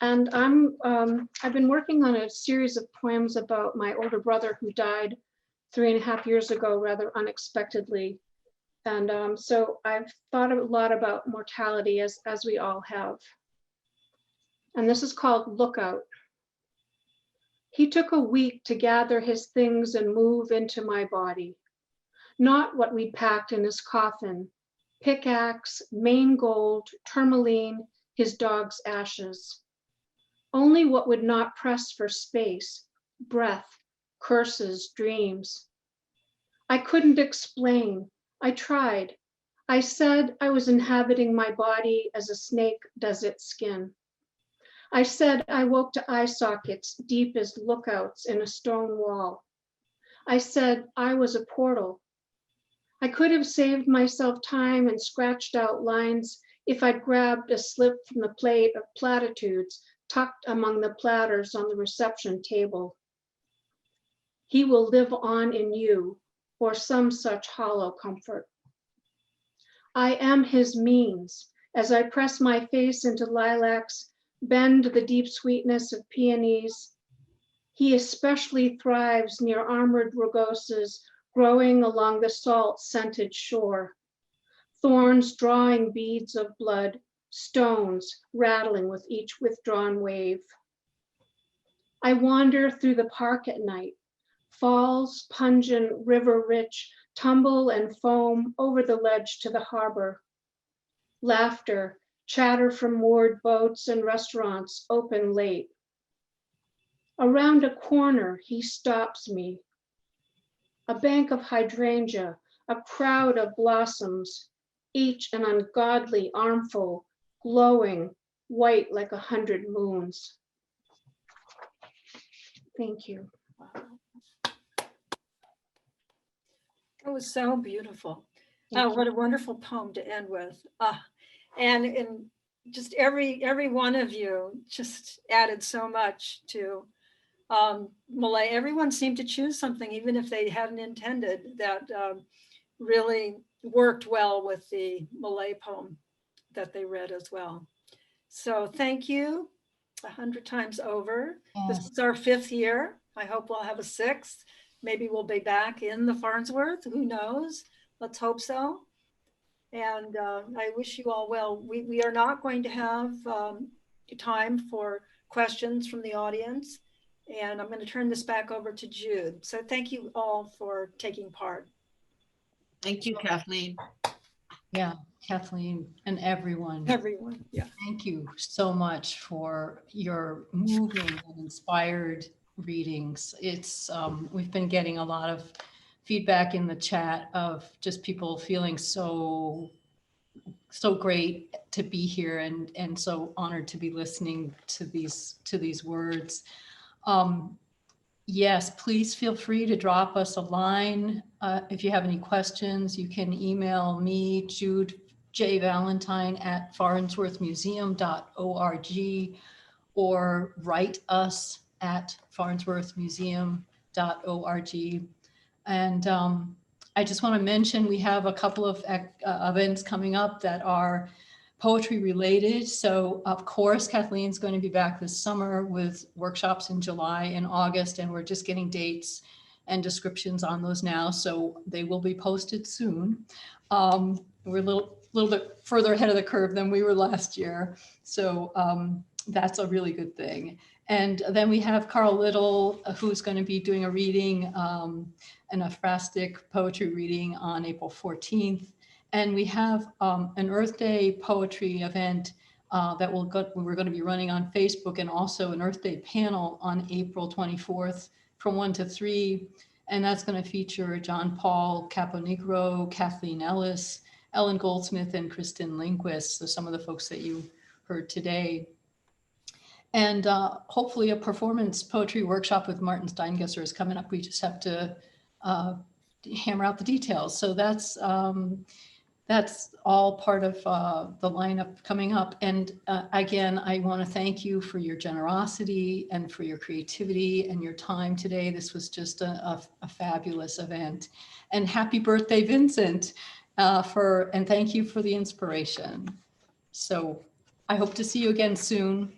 And I've been working on a series of poems about my older brother who died 3.5 years ago, rather unexpectedly. And so I've thought a lot about mortality as we all have. And this is called Lookout. He took a week to gather his things and move into my body. Not what we packed in his coffin, pickaxe, Maine gold, tourmaline, his dog's ashes. Only what would not press for space, breath, curses, dreams. I couldn't explain. I tried. I said I was inhabiting my body as a snake does its skin. I said I woke to eye sockets deep as lookouts in a stone wall. I said I was a portal. I could have saved myself time and scratched out lines if I'd grabbed a slip from the plate of platitudes tucked among the platters on the reception table. He will live on in you, or some such hollow comfort. I am his means. As I press my face into lilacs, bend the deep sweetness of peonies. He especially thrives near armored rugoses growing along the salt-scented shore. Thorns drawing beads of blood, stones rattling with each withdrawn wave. I wander through the park at night. Falls, pungent, river-rich, tumble and foam over the ledge to the harbor. Laughter, chatter from moored boats and restaurants open late. Around a corner, he stops me. A bank of hydrangea, a crowd of blossoms, each an ungodly armful, glowing white like 100 moons. Thank you. It was so beautiful. Oh, what a wonderful poem to end with. And just every one of you just added so much to Millay. Everyone seemed to choose something, even if they hadn't intended, that really worked well with the Millay poem that they read as well. So thank you 100 times over. Yes. This is our 5th year. I hope we'll have a 6th. Maybe we'll be back in the Farnsworth. Who knows? Let's hope so. And I wish you all well. We are not going to have time for questions from the audience. And I'm going to turn this back over to Jude. So thank you all for taking part. Thank you, Kathleen. Yeah, Kathleen and everyone. Everyone, yeah. Thank you so much for your moving and inspired readings. It's we've been getting a lot of feedback in the chat of just people feeling so great to be here and so honored to be listening to these words. Yes, please feel free to drop us a line. If you have any questions, you can email me, Jude J. Valentine at farnsworthmuseum.org, or write us at farnsworthmuseum.org. And I just want to mention we have a couple of events coming up that are poetry related. So of course, Kathleen's going to be back this summer with workshops in July and August, and we're just getting dates and descriptions on those now. So they will be posted soon. We're a little little bit further ahead of the curve than we were last year. So that's a really good thing. And then we have Carl Little, who's going to be doing a reading, an aphrastic poetry reading on April 14th. And we have an Earth Day poetry event that we're going to be running on Facebook, and also an Earth Day panel on April 24th from 1 to 3. And that's going to feature John Paul Caponegro, Kathleen Ellis, Ellen Goldsmith, and Kristen Lindquist. So some of the folks that you heard today. And hopefully a performance poetry workshop with Martin Steingesser is coming up. We just have to hammer out the details. So that's all part of the lineup coming up. And again, I want to thank you for your generosity and for your creativity and your time today. This was just a fabulous event. And happy birthday, Vincent, and thank you for the inspiration. So I hope to see you again soon.